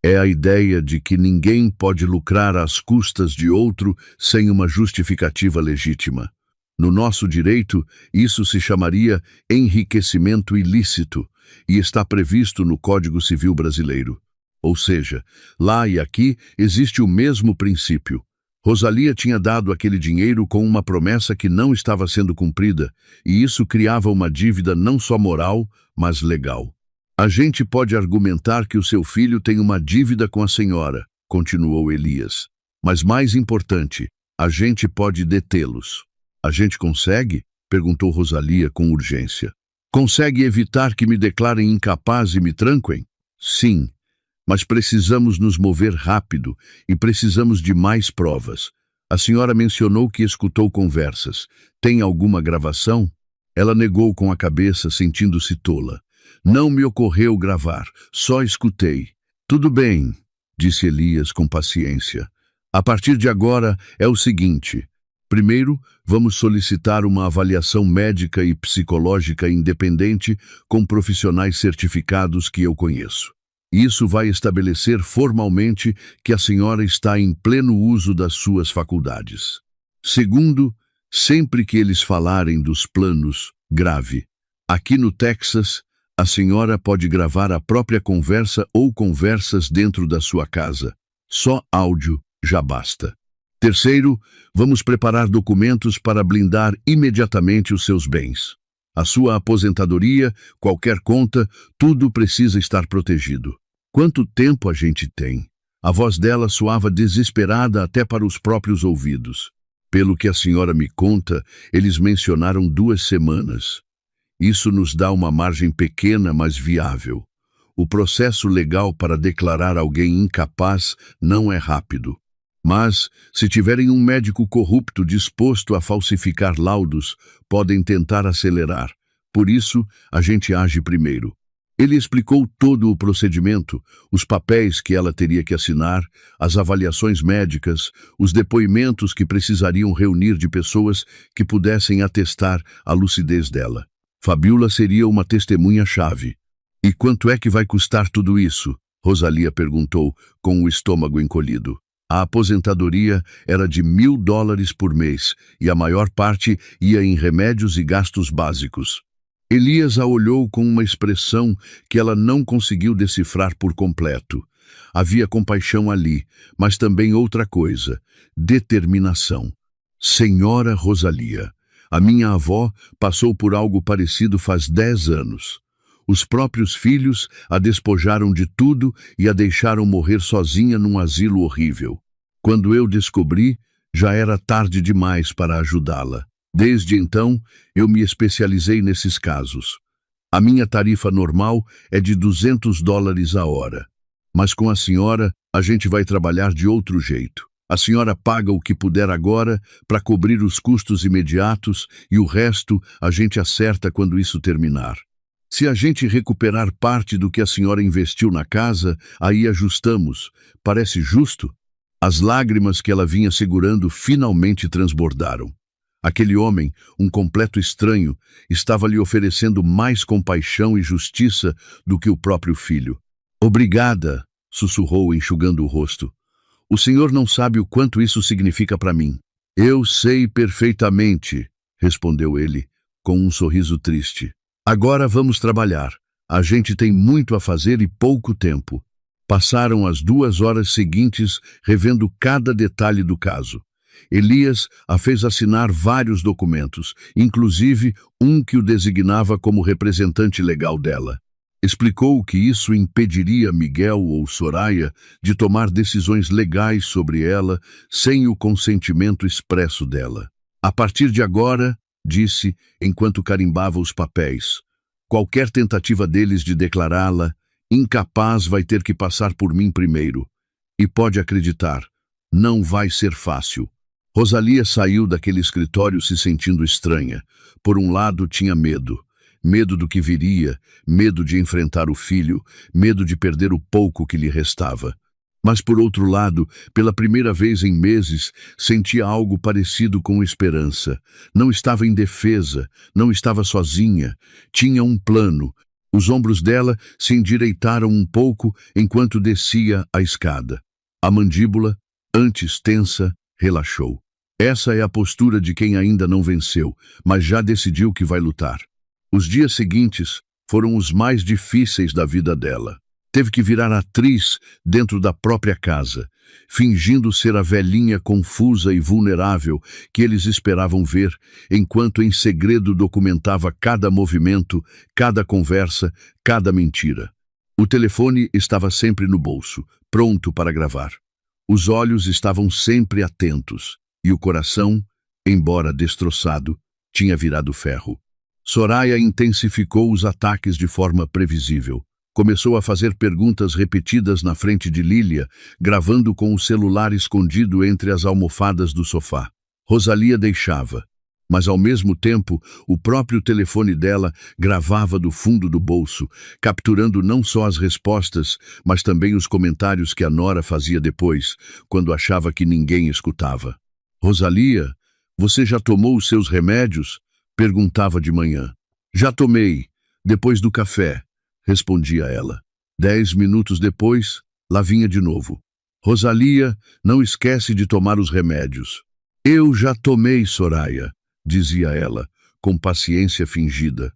É a ideia de que ninguém pode lucrar às custas de outro sem uma justificativa legítima. No nosso direito, isso se chamaria enriquecimento ilícito e está previsto no Código Civil Brasileiro. Ou seja, lá e aqui existe o mesmo princípio. Rosalia tinha dado aquele dinheiro com uma promessa que não estava sendo cumprida, e isso criava uma dívida não só moral, mas legal. A gente pode argumentar que o seu filho tem uma dívida com a senhora, continuou Elias. Mas mais importante, a gente pode detê-los. A gente consegue? Perguntou Rosalia com urgência. Consegue evitar que me declarem incapaz e me tranquem? Sim. Mas precisamos nos mover rápido e precisamos de mais provas. A senhora mencionou que escutou conversas. Tem alguma gravação? Ela negou com a cabeça, sentindo-se tola. Não me ocorreu gravar, só escutei. Tudo bem, disse Elias com paciência. A partir de agora é o seguinte. Primeiro, vamos solicitar uma avaliação médica e psicológica independente com profissionais certificados que eu conheço. Isso vai estabelecer formalmente que a senhora está em pleno uso das suas faculdades. Segundo, sempre que eles falarem dos planos, grave. Aqui no Texas, a senhora pode gravar a própria conversa ou conversas dentro da sua casa. Só áudio já basta. Terceiro, vamos preparar documentos para blindar imediatamente os seus bens. A sua aposentadoria, qualquer conta, tudo precisa estar protegido. Quanto tempo a gente tem? A voz dela soava desesperada até para os próprios ouvidos. Pelo que a senhora me conta, eles mencionaram 2 semanas. Isso nos dá uma margem pequena, mas viável. O processo legal para declarar alguém incapaz não é rápido. Mas, se tiverem um médico corrupto disposto a falsificar laudos, podem tentar acelerar. Por isso, a gente age primeiro. Ele explicou todo o procedimento, os papéis que ela teria que assinar, as avaliações médicas, os depoimentos que precisariam reunir de pessoas que pudessem atestar a lucidez dela. Fabiola seria uma testemunha-chave. E quanto é que vai custar tudo isso? Rosalia perguntou, com o estômago encolhido. A aposentadoria era de $1.000 por mês, e a maior parte ia em remédios e gastos básicos. Elias a olhou com uma expressão que ela não conseguiu decifrar por completo. Havia compaixão ali, mas também outra coisa, determinação. Senhora Rosalia, a minha avó passou por algo parecido faz 10 anos. Os próprios filhos a despojaram de tudo e a deixaram morrer sozinha num asilo horrível. Quando eu descobri, já era tarde demais para ajudá-la. Desde então, eu me especializei nesses casos. A minha tarifa normal é de $200 a hora. Mas com a senhora, a gente vai trabalhar de outro jeito. A senhora paga o que puder agora para cobrir os custos imediatos e o resto a gente acerta quando isso terminar. Se a gente recuperar parte do que a senhora investiu na casa, aí ajustamos. Parece justo? As lágrimas que ela vinha segurando finalmente transbordaram. Aquele homem, um completo estranho, estava lhe oferecendo mais compaixão e justiça do que o próprio filho. Obrigada, sussurrou, enxugando o rosto. O senhor não sabe o quanto isso significa para mim. Eu sei perfeitamente, respondeu ele, com um sorriso triste. Agora vamos trabalhar. A gente tem muito a fazer e pouco tempo. Passaram as 2 horas seguintes revendo cada detalhe do caso. Elias a fez assinar vários documentos, inclusive um que o designava como representante legal dela. Explicou que isso impediria Miguel ou Soraya de tomar decisões legais sobre ela sem o consentimento expresso dela. A partir de agora, disse, enquanto carimbava os papéis, qualquer tentativa deles de declará-la incapaz vai ter que passar por mim primeiro. E pode acreditar, não vai ser fácil. Rosalia saiu daquele escritório se sentindo estranha. Por um lado, tinha medo. Medo do que viria, medo de enfrentar o filho, medo de perder o pouco que lhe restava. Mas, por outro lado, pela primeira vez em meses, sentia algo parecido com esperança. Não estava indefesa, não estava sozinha. Tinha um plano. Os ombros dela se endireitaram um pouco enquanto descia a escada. A mandíbula, antes tensa, relaxou. Essa é a postura de quem ainda não venceu, mas já decidiu que vai lutar. Os dias seguintes foram os mais difíceis da vida dela. Teve que virar atriz dentro da própria casa, fingindo ser a velhinha confusa e vulnerável que eles esperavam ver, enquanto em segredo documentava cada movimento, cada conversa, cada mentira. O telefone estava sempre no bolso, pronto para gravar. Os olhos estavam sempre atentos, e o coração, embora destroçado, tinha virado ferro. Soraya intensificou os ataques de forma previsível. Começou a fazer perguntas repetidas na frente de Lília, gravando com o celular escondido entre as almofadas do sofá. Rosalia deixava, mas ao mesmo tempo o próprio telefone dela gravava do fundo do bolso, capturando não só as respostas, mas também os comentários que a nora fazia depois, quando achava que ninguém escutava. Rosalia, você já tomou os seus remédios? Perguntava de manhã. Já tomei, depois do café, respondia ela. 10 minutos depois, lá vinha de novo. Rosalia, não esquece de tomar os remédios. Eu já tomei, Soraya, dizia ela, com paciência fingida.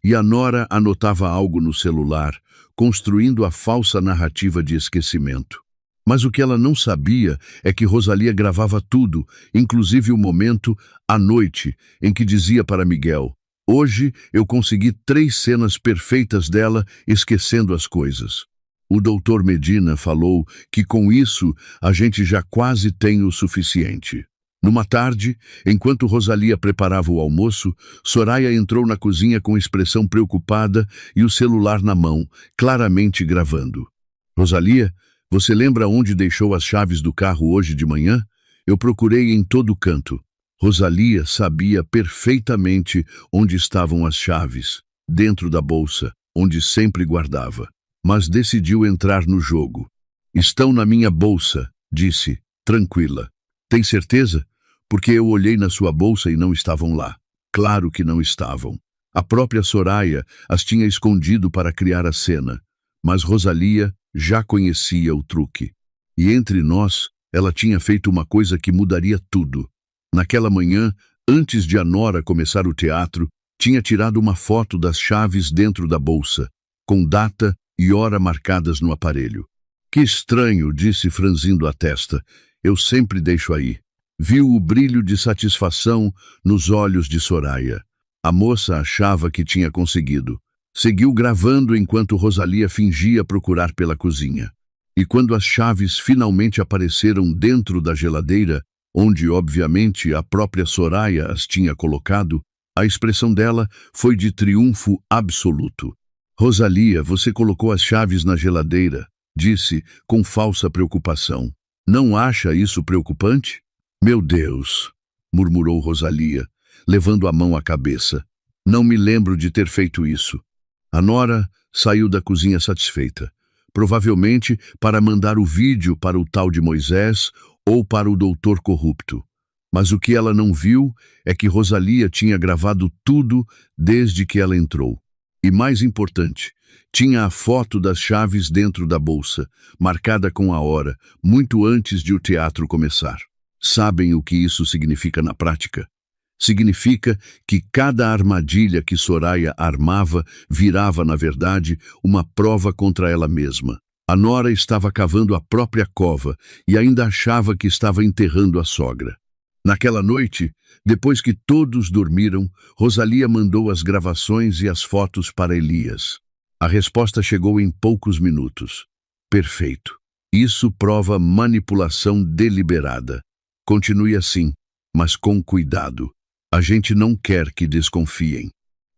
E a nora anotava algo no celular, construindo a falsa narrativa de esquecimento. Mas o que ela não sabia é que Rosalia gravava tudo, inclusive o momento, à noite, em que dizia para Miguel: hoje eu consegui 3 cenas perfeitas dela esquecendo as coisas. O doutor Medina falou que com isso a gente já quase tem o suficiente. Numa tarde, enquanto Rosalia preparava o almoço, Soraya entrou na cozinha com expressão preocupada e o celular na mão, claramente gravando. Rosalia, você lembra onde deixou as chaves do carro hoje de manhã? Eu procurei em todo canto. Rosalia sabia perfeitamente onde estavam as chaves, dentro da bolsa, onde sempre guardava. Mas decidiu entrar no jogo. Estão na minha bolsa, disse, tranquila. Tem certeza? Porque eu olhei na sua bolsa e não estavam lá. Claro que não estavam. A própria Soraya as tinha escondido para criar a cena. Mas Rosalia já conhecia o truque. E entre nós, ela tinha feito uma coisa que mudaria tudo. Naquela manhã, antes de a nora começar o teatro, tinha tirado uma foto das chaves dentro da bolsa, com data e hora marcadas no aparelho. Que estranho, disse franzindo a testa. Eu sempre deixo aí. Viu o brilho de satisfação nos olhos de Soraya. A moça achava que tinha conseguido. Seguiu gravando enquanto Rosalia fingia procurar pela cozinha. E quando as chaves finalmente apareceram dentro da geladeira, onde obviamente a própria Soraya as tinha colocado, a expressão dela foi de triunfo absoluto. Rosalia, você colocou as chaves na geladeira, disse com falsa preocupação. Não acha isso preocupante? Meu Deus, murmurou Rosalia, levando a mão à cabeça. Não me lembro de ter feito isso. A nora saiu da cozinha satisfeita, provavelmente para mandar o vídeo para o tal de Moisés ou para o doutor corrupto. Mas o que ela não viu é que Rosalia tinha gravado tudo desde que ela entrou. E mais importante, tinha a foto das chaves dentro da bolsa, marcada com a hora, muito antes de o teatro começar. Sabem o que isso significa na prática? Significa que cada armadilha que Soraya armava virava, na verdade, uma prova contra ela mesma. A nora estava cavando a própria cova e ainda achava que estava enterrando a sogra. Naquela noite, depois que todos dormiram, Rosalia mandou as gravações e as fotos para Elias. A resposta chegou em poucos minutos. Perfeito. Isso prova manipulação deliberada. Continue assim, mas com cuidado. A gente não quer que desconfiem.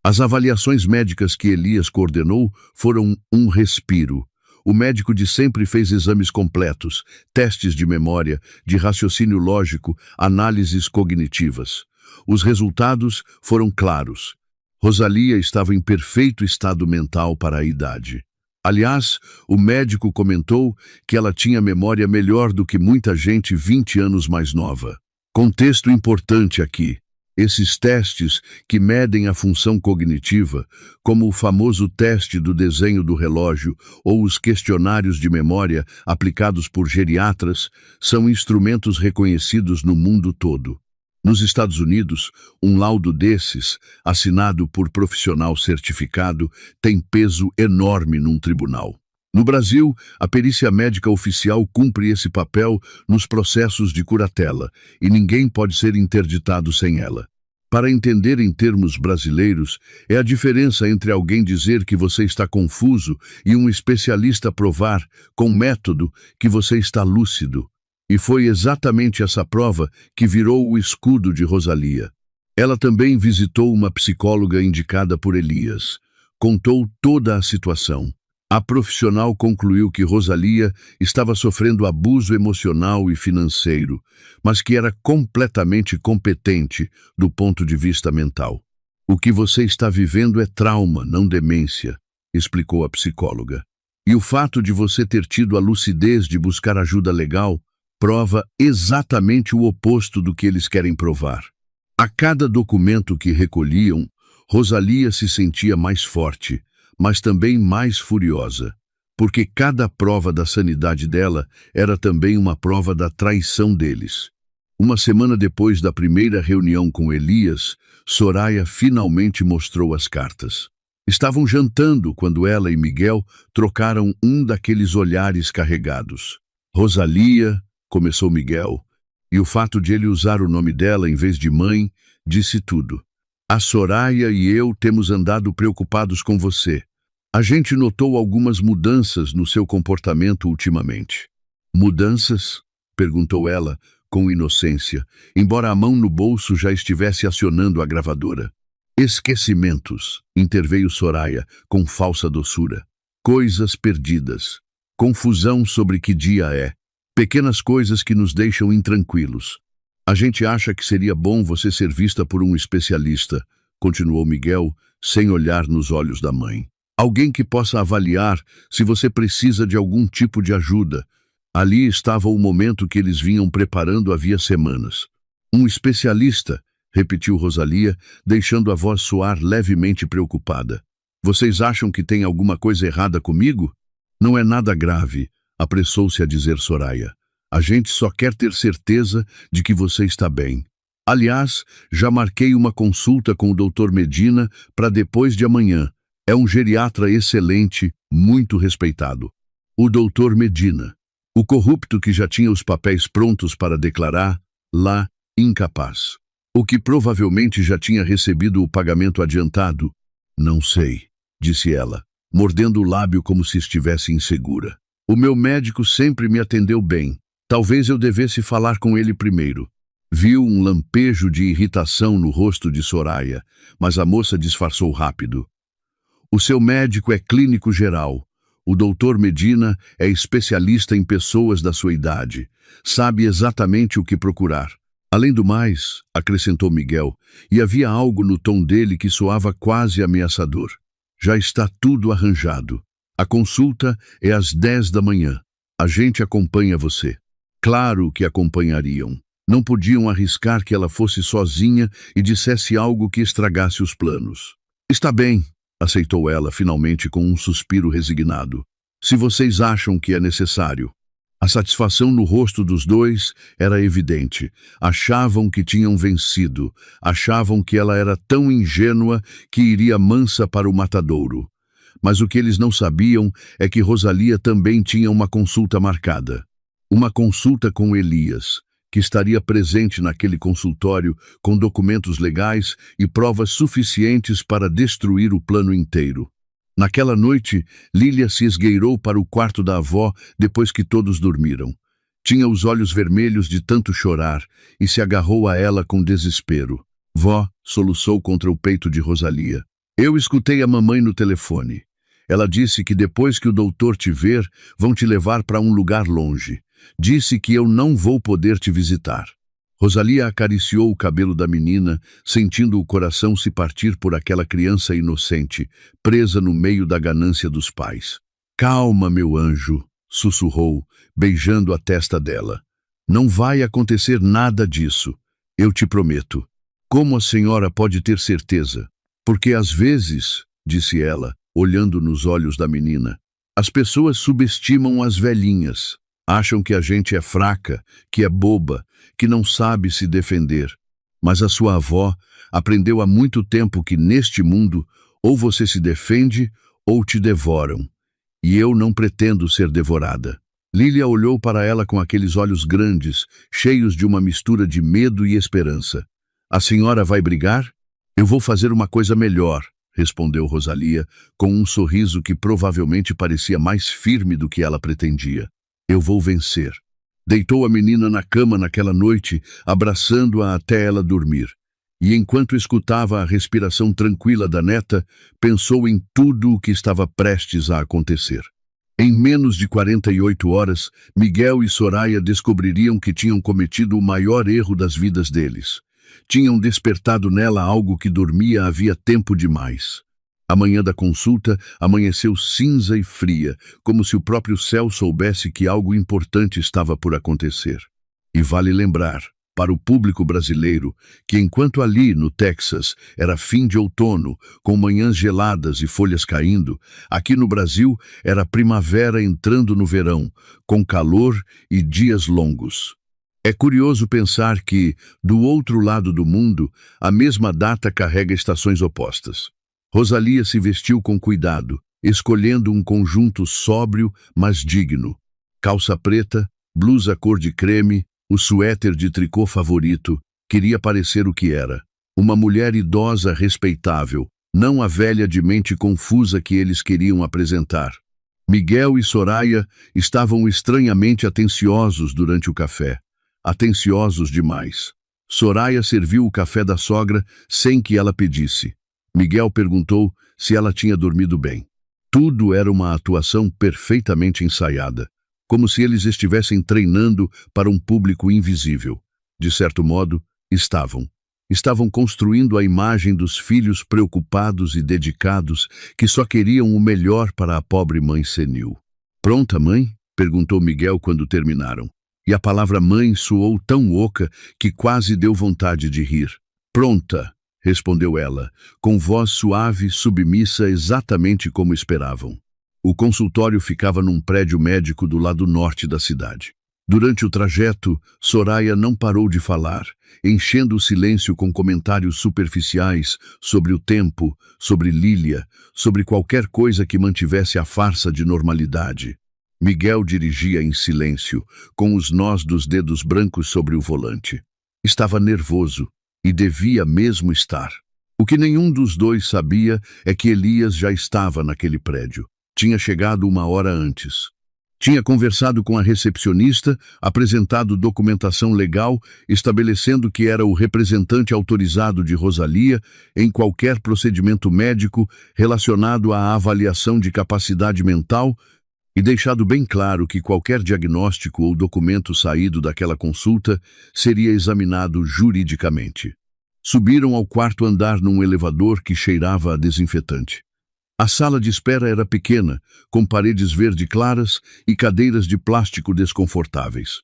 As avaliações médicas que Elias coordenou foram um respiro. O médico de sempre fez exames completos, testes de memória, de raciocínio lógico, análises cognitivas. Os resultados foram claros. Rosalia estava em perfeito estado mental para a idade. Aliás, o médico comentou que ela tinha memória melhor do que muita gente 20 anos mais nova. Contexto importante aqui. Esses testes que medem a função cognitiva, como o famoso teste do desenho do relógio ou os questionários de memória aplicados por geriatras, são instrumentos reconhecidos no mundo todo. Nos Estados Unidos, um laudo desses, assinado por profissional certificado, tem peso enorme num tribunal. No Brasil, a perícia médica oficial cumpre esse papel nos processos de curatela, e ninguém pode ser interditado sem ela. Para entender em termos brasileiros, é a diferença entre alguém dizer que você está confuso e um especialista provar, com método, que você está lúcido. E foi exatamente essa prova que virou o escudo de Rosalia. Ela também visitou uma psicóloga indicada por Elias. Contou toda a situação. A profissional concluiu que Rosalia estava sofrendo abuso emocional e financeiro, mas que era completamente competente do ponto de vista mental. O que você está vivendo é trauma, não demência, explicou a psicóloga. E o fato de você ter tido a lucidez de buscar ajuda legal prova exatamente o oposto do que eles querem provar. A cada documento que recolhiam, Rosalia se sentia mais forte, mas também mais furiosa, porque cada prova da sanidade dela era também uma prova da traição deles. Uma semana depois da primeira reunião com Elias, Soraya finalmente mostrou as cartas. Estavam jantando quando ela e Miguel trocaram um daqueles olhares carregados. Rosalia, começou Miguel, e o fato de ele usar o nome dela em vez de mãe disse tudo. A Soraya e eu temos andado preocupados com você. A gente notou algumas mudanças no seu comportamento ultimamente. Mudanças? Perguntou ela, com inocência, embora a mão no bolso já estivesse acionando a gravadora. Esquecimentos, interveio Soraya, com falsa doçura. Coisas perdidas. Confusão sobre que dia é. Pequenas coisas que nos deixam intranquilos. A gente acha que seria bom você ser vista por um especialista, continuou Miguel, sem olhar nos olhos da mãe. Alguém que possa avaliar se você precisa de algum tipo de ajuda. Ali estava o momento que eles vinham preparando havia semanas. Um especialista, repetiu Rosalia, deixando a voz soar levemente preocupada. Vocês acham que tem alguma coisa errada comigo? Não é nada grave, apressou-se a dizer Soraya. A gente só quer ter certeza de que você está bem. Aliás, já marquei uma consulta com o Dr. Medina para depois de amanhã. É um geriatra excelente, muito respeitado. O Dr. Medina, o corrupto que já tinha os papéis prontos para declarar, lá, incapaz. O que provavelmente já tinha recebido o pagamento adiantado. Não sei, disse ela, mordendo o lábio como se estivesse insegura. O meu médico sempre me atendeu bem. Talvez eu devesse falar com ele primeiro. Viu um lampejo de irritação no rosto de Soraya, mas a moça disfarçou rápido. O seu médico é clínico geral. O doutor Medina é especialista em pessoas da sua idade. Sabe exatamente o que procurar. Além do mais, acrescentou Miguel, e havia algo no tom dele que soava quase ameaçador. Já está tudo arranjado. A consulta é às 10 da manhã. A gente acompanha você. Claro que acompanhariam. Não podiam arriscar que ela fosse sozinha e dissesse algo que estragasse os planos. Está bem, aceitou ela finalmente com um suspiro resignado. Se vocês acham que é necessário. A satisfação no rosto dos dois era evidente. Achavam que tinham vencido. Achavam que ela era tão ingênua que iria mansa para o matadouro. Mas o que eles não sabiam é que Rosalia também tinha uma consulta marcada. Uma consulta com Elias, que estaria presente naquele consultório com documentos legais e provas suficientes para destruir o plano inteiro. Naquela noite, Lília se esgueirou para o quarto da avó depois que todos dormiram. Tinha os olhos vermelhos de tanto chorar e se agarrou a ela com desespero. Vó, soluçou contra o peito de Rosalia. Eu escutei a mamãe no telefone. Ela disse que depois que o doutor te ver, vão te levar para um lugar longe. Disse que eu não vou poder te visitar. Rosalia acariciou o cabelo da menina, sentindo o coração se partir por aquela criança inocente, presa no meio da ganância dos pais. Calma, meu anjo, sussurrou, beijando a testa dela. Não vai acontecer nada disso, eu te prometo. Como a senhora pode ter certeza? Porque às vezes, disse ela, olhando nos olhos da menina, as pessoas subestimam as velhinhas. Acham que a gente é fraca, que é boba, que não sabe se defender. Mas a sua avó aprendeu há muito tempo que neste mundo ou você se defende ou te devoram. E eu não pretendo ser devorada. Lília olhou para ela com aqueles olhos grandes, cheios de uma mistura de medo e esperança. A senhora vai brigar? Eu vou fazer uma coisa melhor, respondeu Rosalia, com um sorriso que provavelmente parecia mais firme do que ela pretendia. Eu vou vencer. Deitou a menina na cama naquela noite, abraçando-a até ela dormir. E enquanto escutava a respiração tranquila da neta, pensou em tudo o que estava prestes a acontecer. Em menos de 48 horas, Miguel e Soraya descobririam que tinham cometido o maior erro das vidas deles. Tinham despertado nela algo que dormia havia tempo demais. A manhã da consulta amanheceu cinza e fria, como se o próprio céu soubesse que algo importante estava por acontecer. E vale lembrar, para o público brasileiro, que enquanto ali, no Texas, era fim de outono, com manhãs geladas e folhas caindo, aqui no Brasil era primavera entrando no verão, com calor e dias longos. É curioso pensar que, do outro lado do mundo, a mesma data carrega estações opostas. Rosalia se vestiu com cuidado, escolhendo um conjunto sóbrio, mas digno. Calça preta, blusa cor de creme, o suéter de tricô favorito, queria parecer o que era. Uma mulher idosa respeitável, não a velha de mente confusa que eles queriam apresentar. Miguel e Soraya estavam estranhamente atenciosos durante o café. Atenciosos demais. Soraya serviu o café da sogra sem que ela pedisse. Miguel perguntou se ela tinha dormido bem. Tudo era uma atuação perfeitamente ensaiada, como se eles estivessem treinando para um público invisível. De certo modo, estavam. Estavam construindo a imagem dos filhos preocupados e dedicados que só queriam o melhor para a pobre mãe senil. Pronta, mãe? Perguntou Miguel quando terminaram. E a palavra mãe soou tão oca que quase deu vontade de rir. Pronta, respondeu ela, com voz suave, submissa, exatamente como esperavam. O consultório ficava num prédio médico do lado norte da cidade. Durante o trajeto, Soraya não parou de falar, enchendo o silêncio com comentários superficiais sobre o tempo, sobre Lília, sobre qualquer coisa que mantivesse a farsa de normalidade. Miguel dirigia em silêncio, com os nós dos dedos brancos sobre o volante. Estava nervoso, e devia mesmo estar. O que nenhum dos dois sabia é que Elias já estava naquele prédio. Tinha chegado 1 hora antes. Tinha conversado com a recepcionista, apresentado documentação legal, estabelecendo que era o representante autorizado de Rosalia em qualquer procedimento médico relacionado à avaliação de capacidade mental, e deixado bem claro que qualquer diagnóstico ou documento saído daquela consulta seria examinado juridicamente. Subiram ao quarto andar num elevador que cheirava a desinfetante. A sala de espera era pequena, com paredes verde claras e cadeiras de plástico desconfortáveis.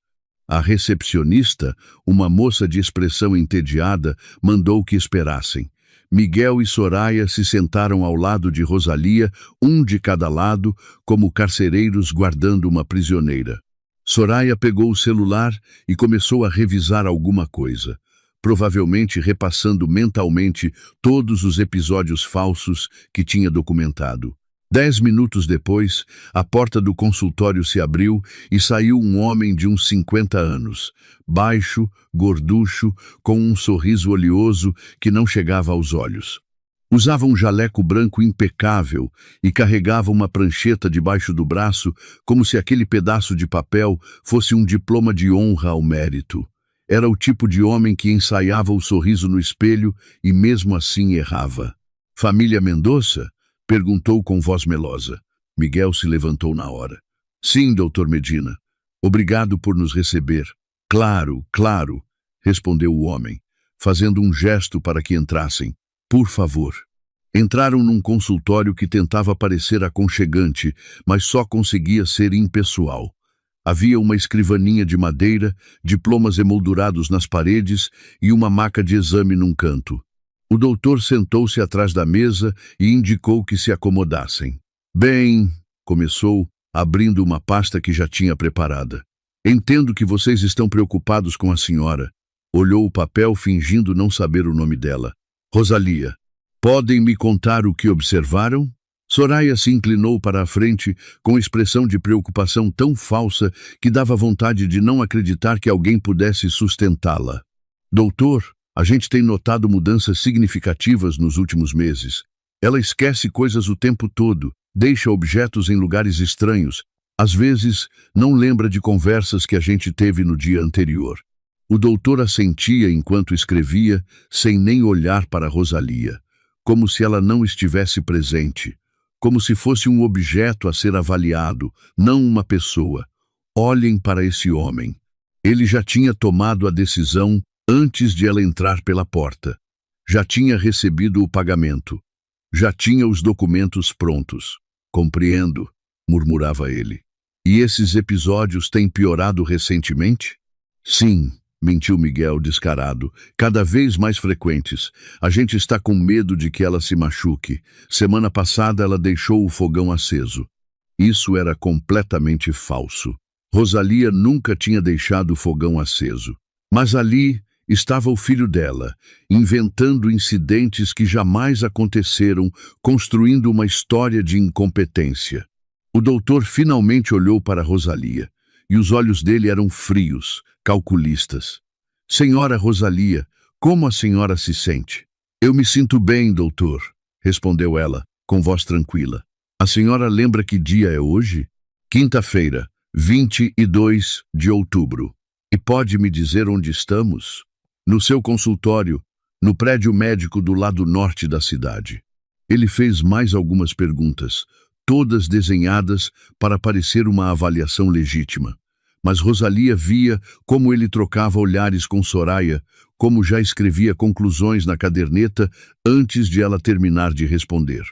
A recepcionista, uma moça de expressão entediada, mandou que esperassem. Miguel e Soraya se sentaram ao lado de Rosalía, um de cada lado, como carcereiros guardando uma prisioneira. Soraya pegou o celular e começou a revisar alguma coisa, provavelmente repassando mentalmente todos os episódios falsos que tinha documentado. 10 minutos depois, a porta do consultório se abriu e saiu um homem de uns 50 anos, baixo, gorducho, com um sorriso oleoso que não chegava aos olhos. Usava um jaleco branco impecável e carregava uma prancheta debaixo do braço, como se aquele pedaço de papel fosse um diploma de honra ao mérito. Era o tipo de homem que ensaiava o sorriso no espelho e mesmo assim errava. "Família Mendonça?" perguntou com voz melosa. Miguel se levantou na hora. "Sim, doutor Medina. Obrigado por nos receber." "Claro, claro", respondeu o homem, fazendo um gesto para que entrassem. "Por favor." Entraram num consultório que tentava parecer aconchegante, mas só conseguia ser impessoal. Havia uma escrivaninha de madeira, diplomas emoldurados nas paredes e uma maca de exame num canto. O doutor sentou-se atrás da mesa e indicou que se acomodassem. "Bem", começou, abrindo uma pasta que já tinha preparada. "Entendo que vocês estão preocupados com a senhora." Olhou o papel fingindo não saber o nome dela. "Rosalía, podem me contar o que observaram?" Soraya se inclinou para a frente com expressão de preocupação tão falsa que dava vontade de não acreditar que alguém pudesse sustentá-la. "Doutor, a gente tem notado mudanças significativas nos últimos meses. Ela esquece coisas o tempo todo, deixa objetos em lugares estranhos. Às vezes, não lembra de conversas que a gente teve no dia anterior." O doutor assentia enquanto escrevia, sem nem olhar para Rosalía, como se ela não estivesse presente, como se fosse um objeto a ser avaliado, não uma pessoa. "Olhem para esse homem. Ele já tinha tomado a decisão antes de ela entrar pela porta. Já tinha recebido o pagamento. Já tinha os documentos prontos." "Compreendo", murmurava ele. "E esses episódios têm piorado recentemente?" "Sim", mentiu Miguel descarado, "cada vez mais frequentes. A gente está com medo de que ela se machuque. Semana passada ela deixou o fogão aceso." Isso era completamente falso. Rosalía nunca tinha deixado o fogão aceso. Mas ali estava o filho dela, inventando incidentes que jamais aconteceram, construindo uma história de incompetência. O doutor finalmente olhou para Rosalía, e os olhos dele eram frios, calculistas. "Senhora Rosalía, como a senhora se sente?" "Eu me sinto bem, doutor", respondeu ela, com voz tranquila. "A senhora lembra que dia é hoje?" "Quinta-feira, 22 de outubro. E pode me dizer onde estamos?" "No seu consultório, no prédio médico do lado norte da cidade." Ele fez mais algumas perguntas, todas desenhadas para parecer uma avaliação legítima. Mas Rosalía via como ele trocava olhares com Soraya, como já escrevia conclusões na caderneta antes de ela terminar de responder.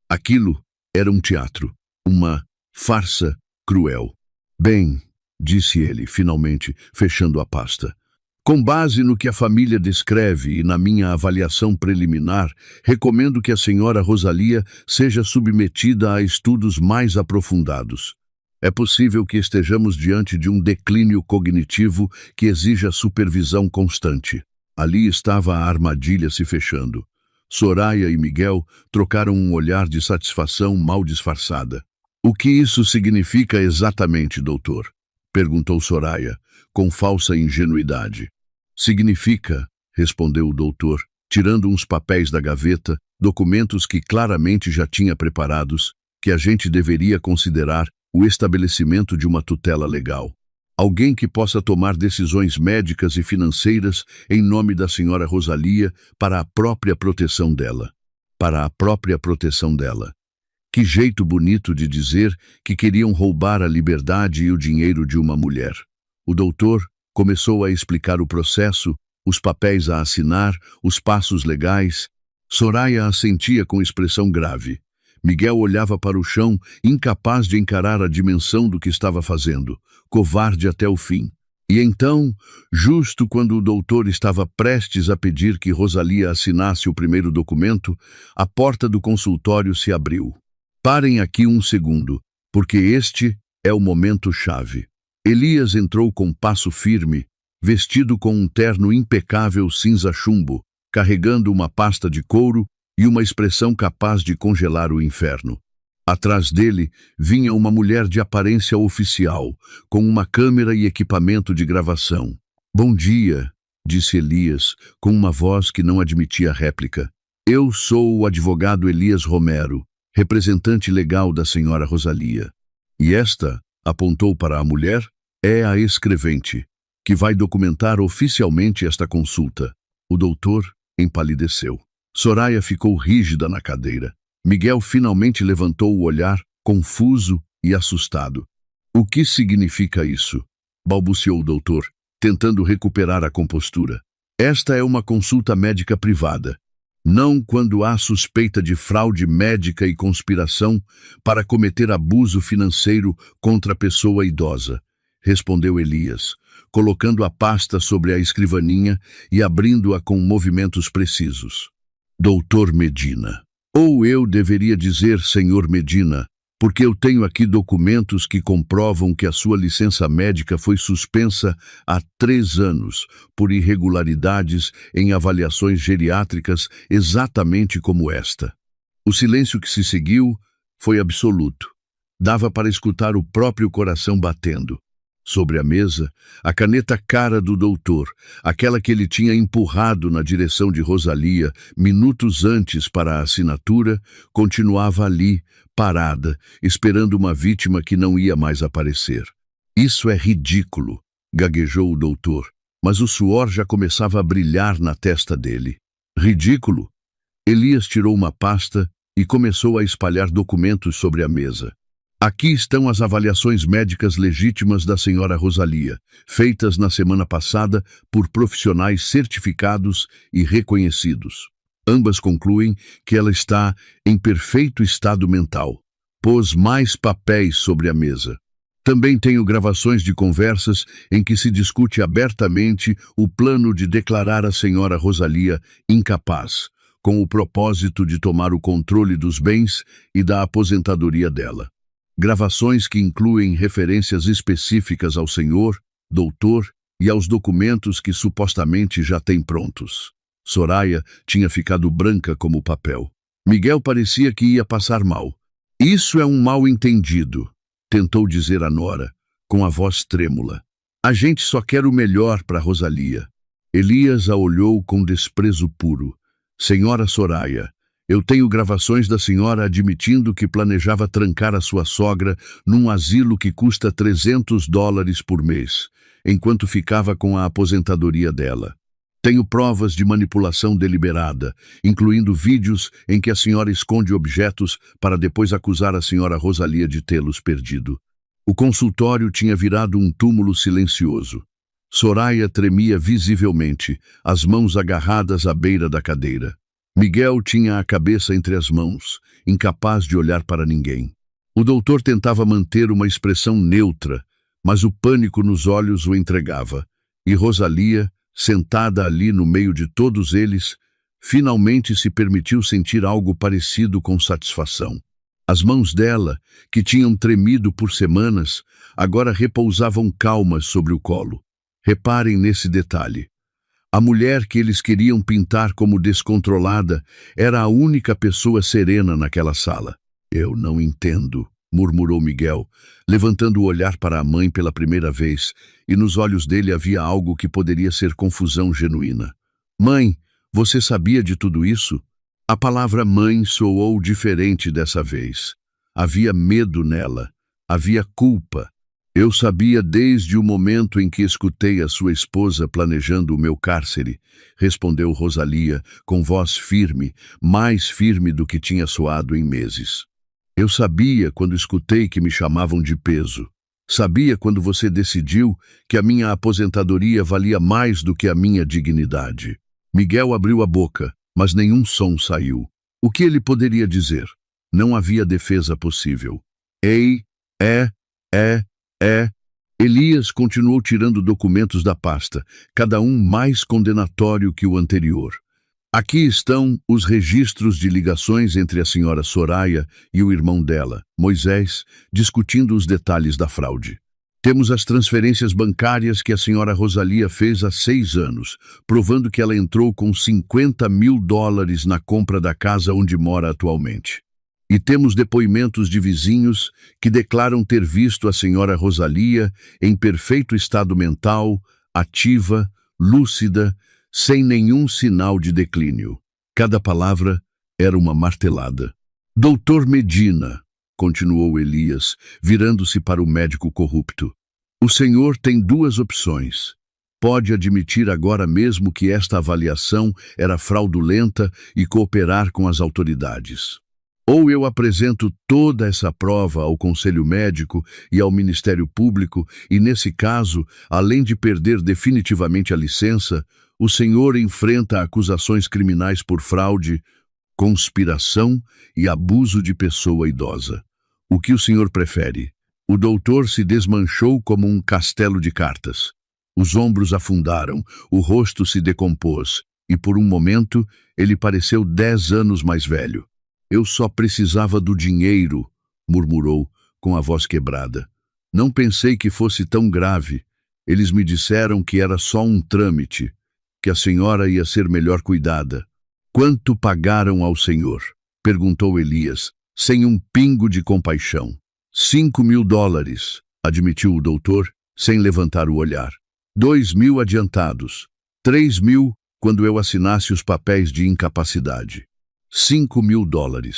Aquilo era um teatro, uma farsa cruel. "Bem", disse ele, finalmente, fechando a pasta. "Com base no que a família descreve e na minha avaliação preliminar, recomendo que a senhora Rosalía seja submetida a estudos mais aprofundados. É possível que estejamos diante de um declínio cognitivo que exija supervisão constante." Ali estava a armadilha se fechando. Soraya e Miguel trocaram um olhar de satisfação mal disfarçada. "O que isso significa exatamente, doutor?" perguntou Soraya, com falsa ingenuidade. "Significa", respondeu o doutor, tirando uns papéis da gaveta, documentos que claramente já tinha preparados, "que a gente deveria considerar o estabelecimento de uma tutela legal. Alguém que possa tomar decisões médicas e financeiras em nome da senhora Rosalía para a própria proteção dela. Para a própria proteção dela. Que jeito bonito de dizer que queriam roubar a liberdade e o dinheiro de uma mulher. O doutor começou a explicar o processo, os papéis a assinar, os passos legais. Soraya assentia com expressão grave. Miguel olhava para o chão, incapaz de encarar a dimensão do que estava fazendo, covarde até o fim. E então, justo quando o doutor estava prestes a pedir que Rosalia assinasse o primeiro documento, a porta do consultório se abriu. Parem aqui um segundo, porque este é o momento-chave. Elias entrou com passo firme, vestido com um terno impecável cinza chumbo, carregando uma pasta de couro e uma expressão capaz de congelar o inferno. Atrás dele vinha uma mulher de aparência oficial, com uma câmera e equipamento de gravação. "Bom dia", disse Elias, com uma voz que não admitia réplica. "Eu sou o advogado Elias Romero, representante legal da senhora Rosalia. E esta", apontou para a mulher, "é a escrevente, que vai documentar oficialmente esta consulta." O doutor empalideceu. Soraya ficou rígida na cadeira. Miguel finalmente levantou o olhar, confuso e assustado. "O que significa isso?" balbuciou o doutor, tentando recuperar a compostura. "Esta é uma consulta médica privada. Não quando há suspeita de fraude médica e conspiração para cometer abuso financeiro contra a pessoa idosa", respondeu Elias, colocando a pasta sobre a escrivaninha e abrindo-a com movimentos precisos. "Doutor Medina. Ou eu deveria dizer senhor Medina, porque eu tenho aqui documentos que comprovam que a sua licença médica foi suspensa há 3 anos por irregularidades em avaliações geriátricas exatamente como esta." O silêncio que se seguiu foi absoluto. Dava para escutar o próprio coração batendo. Sobre a mesa, a caneta cara do doutor, aquela que ele tinha empurrado na direção de Rosalia minutos antes para a assinatura, continuava ali, parada, esperando uma vítima que não ia mais aparecer. "Isso é ridículo", gaguejou o doutor, mas o suor já começava a brilhar na testa dele. "Ridículo?" Elias tirou uma pasta e começou a espalhar documentos sobre a mesa. "Aqui estão as avaliações médicas legítimas da senhora Rosalia, feitas na semana passada por profissionais certificados e reconhecidos. Ambas concluem que ela está em perfeito estado mental." Pôs mais papéis sobre a mesa. "Também tenho gravações de conversas em que se discute abertamente o plano de declarar a senhora Rosalia incapaz, com o propósito de tomar o controle dos bens e da aposentadoria dela. Gravações que incluem referências específicas ao senhor, doutor e aos documentos que supostamente já tem prontos." Soraya tinha ficado branca como papel. Miguel parecia que ia passar mal. "Isso é um mal-entendido", tentou dizer a nora, com a voz trêmula. "A gente só quer o melhor para Rosalia." Elias a olhou com desprezo puro. "Senhora Soraya, eu tenho gravações da senhora admitindo que planejava trancar a sua sogra num asilo que custa $300 por mês, enquanto ficava com a aposentadoria dela. Tenho provas de manipulação deliberada, incluindo vídeos em que a senhora esconde objetos para depois acusar a senhora Rosalia de tê-los perdido." O consultório tinha virado um túmulo silencioso. Soraya tremia visivelmente, as mãos agarradas à beira da cadeira. Miguel tinha a cabeça entre as mãos, incapaz de olhar para ninguém. O doutor tentava manter uma expressão neutra, mas o pânico nos olhos o entregava, e Rosalia, sentada ali no meio de todos eles, finalmente se permitiu sentir algo parecido com satisfação. As mãos dela, que tinham tremido por semanas, agora repousavam calmas sobre o colo. Reparem nesse detalhe. A mulher que eles queriam pintar como descontrolada era a única pessoa serena naquela sala. "Eu não entendo", murmurou Miguel, levantando o olhar para a mãe pela primeira vez, e nos olhos dele havia algo que poderia ser confusão genuína. "Mãe, você sabia de tudo isso?" A palavra mãe soou diferente dessa vez. Havia medo nela, havia culpa. "Eu sabia desde o momento em que escutei a sua esposa planejando o meu cárcere", respondeu Rosalia, com voz firme, mais firme do que tinha soado em meses. Eu sabia quando escutei que me chamavam de peso. Sabia quando você decidiu que a minha aposentadoria valia mais do que a minha dignidade. Miguel abriu a boca, mas nenhum som saiu. O que ele poderia dizer? Não havia defesa possível. Ei, é. Elias continuou tirando documentos da pasta, cada um mais condenatório que o anterior. Aqui estão os registros de ligações entre a senhora Soraya e o irmão dela, Moisés, discutindo os detalhes da fraude. Temos as transferências bancárias que a senhora Rosalia fez há 6 anos, provando que ela entrou com $50.000 na compra da casa onde mora atualmente. E temos depoimentos de vizinhos que declaram ter visto a senhora Rosalia em perfeito estado mental, ativa, lúcida, sem nenhum sinal de declínio. Cada palavra era uma martelada. Doutor Medina, continuou Elias, virando-se para o médico corrupto, o senhor tem 2 opções. Pode admitir agora mesmo que esta avaliação era fraudulenta e cooperar com as autoridades. Ou eu apresento toda essa prova ao Conselho Médico e ao Ministério Público e, nesse caso, além de perder definitivamente a licença, o senhor enfrenta acusações criminais por fraude, conspiração e abuso de pessoa idosa. O que o senhor prefere? O doutor se desmanchou como um castelo de cartas. Os ombros afundaram, o rosto se decompôs e, por um momento, ele pareceu 10 anos mais velho. Eu só precisava do dinheiro, murmurou, com a voz quebrada. Não pensei que fosse tão grave. Eles me disseram que era só um trâmite, que a senhora ia ser melhor cuidada. Quanto pagaram ao senhor? Perguntou Elias, sem um pingo de compaixão. $5.000, admitiu o doutor, sem levantar o olhar. 2.000 adiantados. 3.000 quando eu assinasse os papéis de incapacidade. $5.000.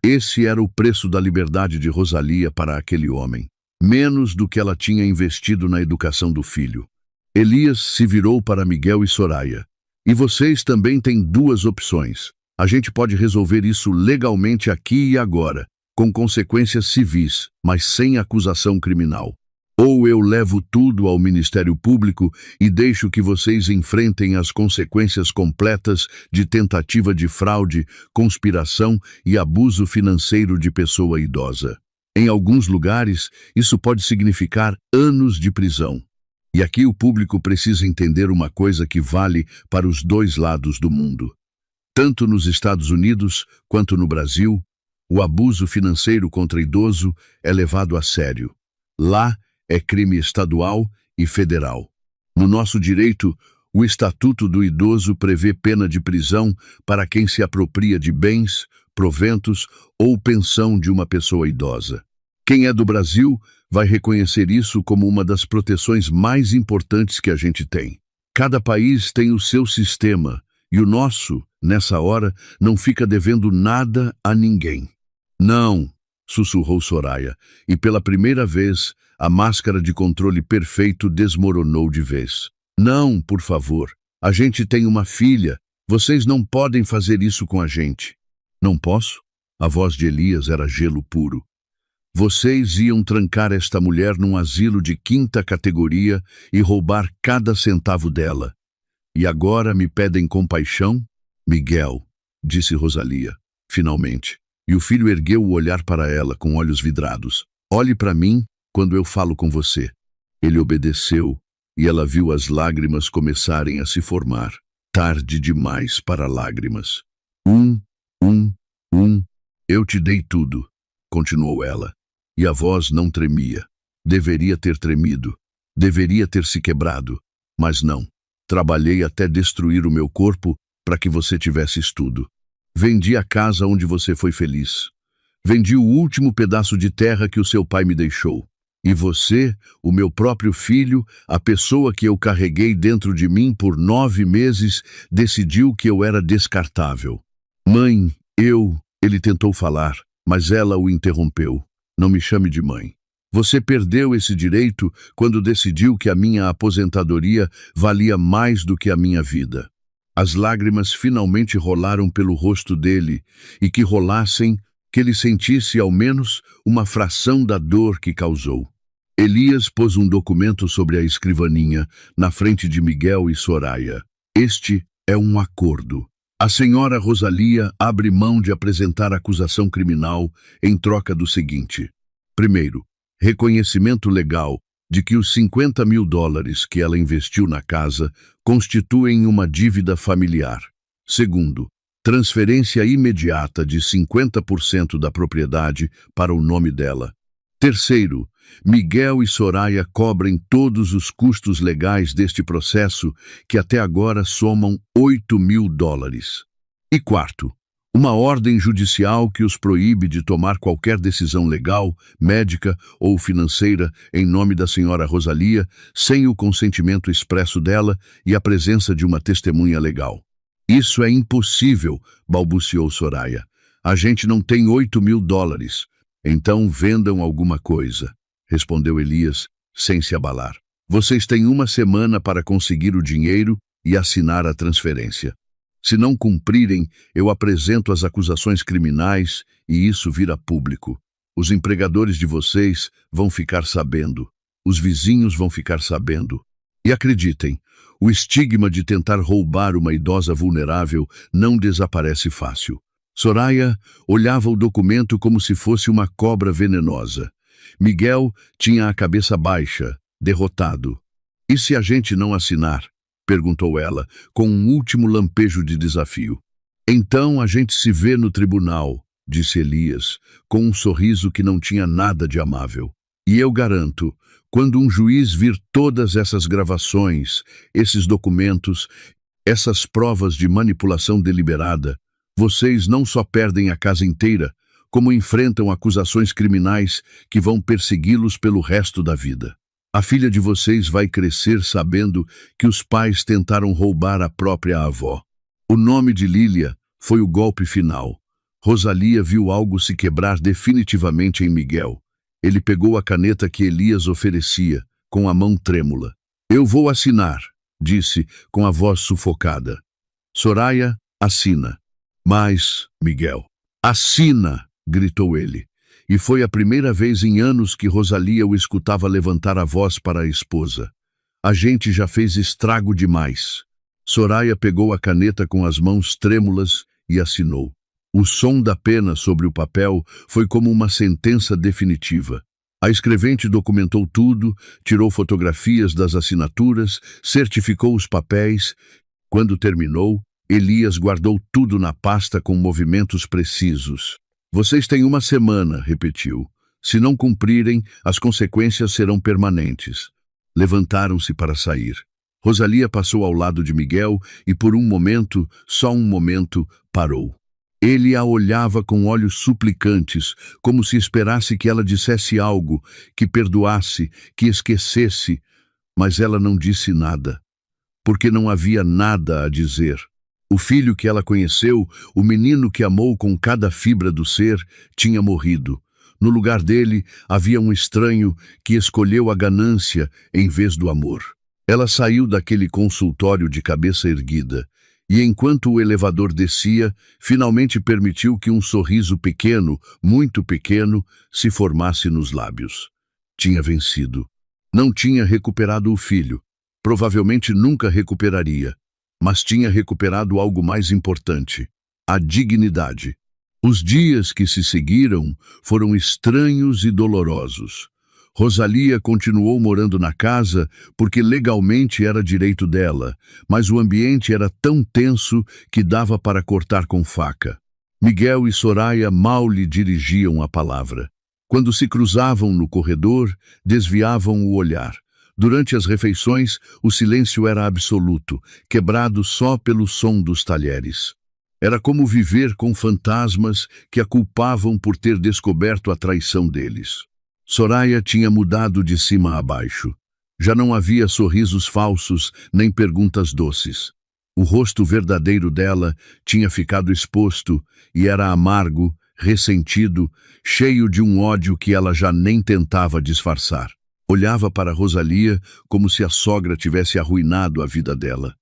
Esse era o preço da liberdade de Rosalia para aquele homem. Menos do que ela tinha investido na educação do filho. Elias se virou para Miguel e Soraya. E vocês também têm 2 opções. A gente pode resolver isso legalmente aqui e agora, com consequências civis, mas sem acusação criminal. Ou eu levo tudo ao Ministério Público e deixo que vocês enfrentem as consequências completas de tentativa de fraude, conspiração e abuso financeiro de pessoa idosa. Em alguns lugares, isso pode significar anos de prisão. E aqui o público precisa entender uma coisa que vale para os 2 lados do mundo. Tanto nos Estados Unidos quanto no Brasil, o abuso financeiro contra idoso é levado a sério. Lá, é crime estadual e federal. No nosso direito, o Estatuto do Idoso prevê pena de prisão para quem se apropria de bens, proventos ou pensão de uma pessoa idosa. Quem é do Brasil vai reconhecer isso como uma das proteções mais importantes que a gente tem. Cada país tem o seu sistema e o nosso, nessa hora, não fica devendo nada a ninguém. Não, sussurrou Soraya, e pela primeira vez a máscara de controle perfeito desmoronou de vez. Não, por favor. A gente tem uma filha. Vocês não podem fazer isso com a gente. Não posso? A voz de Elias era gelo puro. Vocês iam trancar esta mulher num asilo de 5ª categoria e roubar cada centavo dela. E agora me pedem compaixão? Miguel, disse Rosalia, finalmente. E o filho ergueu o olhar para ela com olhos vidrados. Olhe para mim quando eu falo com você. Ele obedeceu e ela viu as lágrimas começarem a se formar. Tarde demais para lágrimas. Eu te dei tudo, continuou ela. E a voz não tremia. Deveria ter tremido. Deveria ter se quebrado. Mas não. Trabalhei até destruir o meu corpo para que você tivesse tudo. Vendi a casa onde você foi feliz. Vendi o último pedaço de terra que o seu pai me deixou. E você, o meu próprio filho, a pessoa que eu carreguei dentro de mim por 9 meses, decidiu que eu era descartável. Mãe, ele tentou falar, mas ela o interrompeu. Não me chame de mãe. Você perdeu esse direito quando decidiu que a minha aposentadoria valia mais do que a minha vida. As lágrimas finalmente rolaram pelo rosto dele, e que rolassem que ele sentisse ao menos uma fração da dor que causou. Elias pôs um documento sobre a escrivaninha, na frente de Miguel e Soraya. Este é um acordo. A senhora Rosalia abre mão de apresentar acusação criminal em troca do seguinte: primeiro, reconhecimento legal de que os $50.000 que ela investiu na casa constituem uma dívida familiar. Segundo, transferência imediata de 50% da propriedade para o nome dela. Terceiro, Miguel e Soraya cobrem todos os custos legais deste processo, que até agora somam $8.000. E quarto, uma ordem judicial que os proíbe de tomar qualquer decisão legal, médica ou financeira em nome da senhora Rosalia, sem o consentimento expresso dela e a presença de uma testemunha legal. Isso é impossível, balbuciou Soraya. A gente não tem $8.000. Então vendam alguma coisa, respondeu Elias, sem se abalar. Vocês têm uma semana para conseguir o dinheiro e assinar a transferência. Se não cumprirem, eu apresento as acusações criminais e isso vira público. Os empregadores de vocês vão ficar sabendo. Os vizinhos vão ficar sabendo. E acreditem, o estigma de tentar roubar uma idosa vulnerável não desaparece fácil. Soraya olhava o documento como se fosse uma cobra venenosa. Miguel tinha a cabeça baixa, derrotado. E se a gente não assinar? Perguntou ela, com um último lampejo de desafio. Então a gente se vê no tribunal, disse Elias, com um sorriso que não tinha nada de amável. E eu garanto, quando um juiz vir todas essas gravações, esses documentos, essas provas de manipulação deliberada, vocês não só perdem a casa inteira, como enfrentam acusações criminais que vão persegui-los pelo resto da vida. A filha de vocês vai crescer sabendo que os pais tentaram roubar a própria avó. O nome de Lília foi o golpe final. Rosalia viu algo se quebrar definitivamente em Miguel. Ele pegou a caneta que Elias oferecia, com a mão trêmula. Eu vou assinar, disse, com a voz sufocada. Soraya, assina. Mas, Miguel, assina, gritou ele. E foi a primeira vez em anos que Rosalia o escutava levantar a voz para a esposa. A gente já fez estrago demais. Soraya pegou a caneta com as mãos trêmulas e assinou. O som da pena sobre o papel foi como uma sentença definitiva. A escrevente documentou tudo, tirou fotografias das assinaturas, certificou os papéis. Quando terminou, Elias guardou tudo na pasta com movimentos precisos. Vocês têm uma semana, repetiu. Se não cumprirem, as consequências serão permanentes. Levantaram-se para sair. Rosalia passou ao lado de Miguel e por um momento, só um momento, parou. Ele a olhava com olhos suplicantes, como se esperasse que ela dissesse algo, que perdoasse, que esquecesse, mas ela não disse nada, porque não havia nada a dizer. O filho que ela conheceu, o menino que amou com cada fibra do ser, tinha morrido. No lugar dele, havia um estranho que escolheu a ganância em vez do amor. Ela saiu daquele consultório de cabeça erguida, e enquanto o elevador descia, finalmente permitiu que um sorriso pequeno, muito pequeno, se formasse nos lábios. Tinha vencido. Não tinha recuperado o filho. Provavelmente nunca recuperaria. Mas tinha recuperado algo mais importante, a dignidade. Os dias que se seguiram foram estranhos e dolorosos. Rosalia continuou morando na casa porque legalmente era direito dela, mas o ambiente era tão tenso que dava para cortar com faca. Miguel e Soraya mal lhe dirigiam a palavra. Quando se cruzavam no corredor, desviavam o olhar. Durante as refeições, o silêncio era absoluto, quebrado só pelo som dos talheres. Era como viver com fantasmas que a culpavam por ter descoberto a traição deles. Soraya tinha mudado de cima a baixo. Já não havia sorrisos falsos nem perguntas doces. O rosto verdadeiro dela tinha ficado exposto e era amargo, ressentido, cheio de um ódio que ela já nem tentava disfarçar. Olhava para Rosalia como se a sogra tivesse arruinado a vida dela.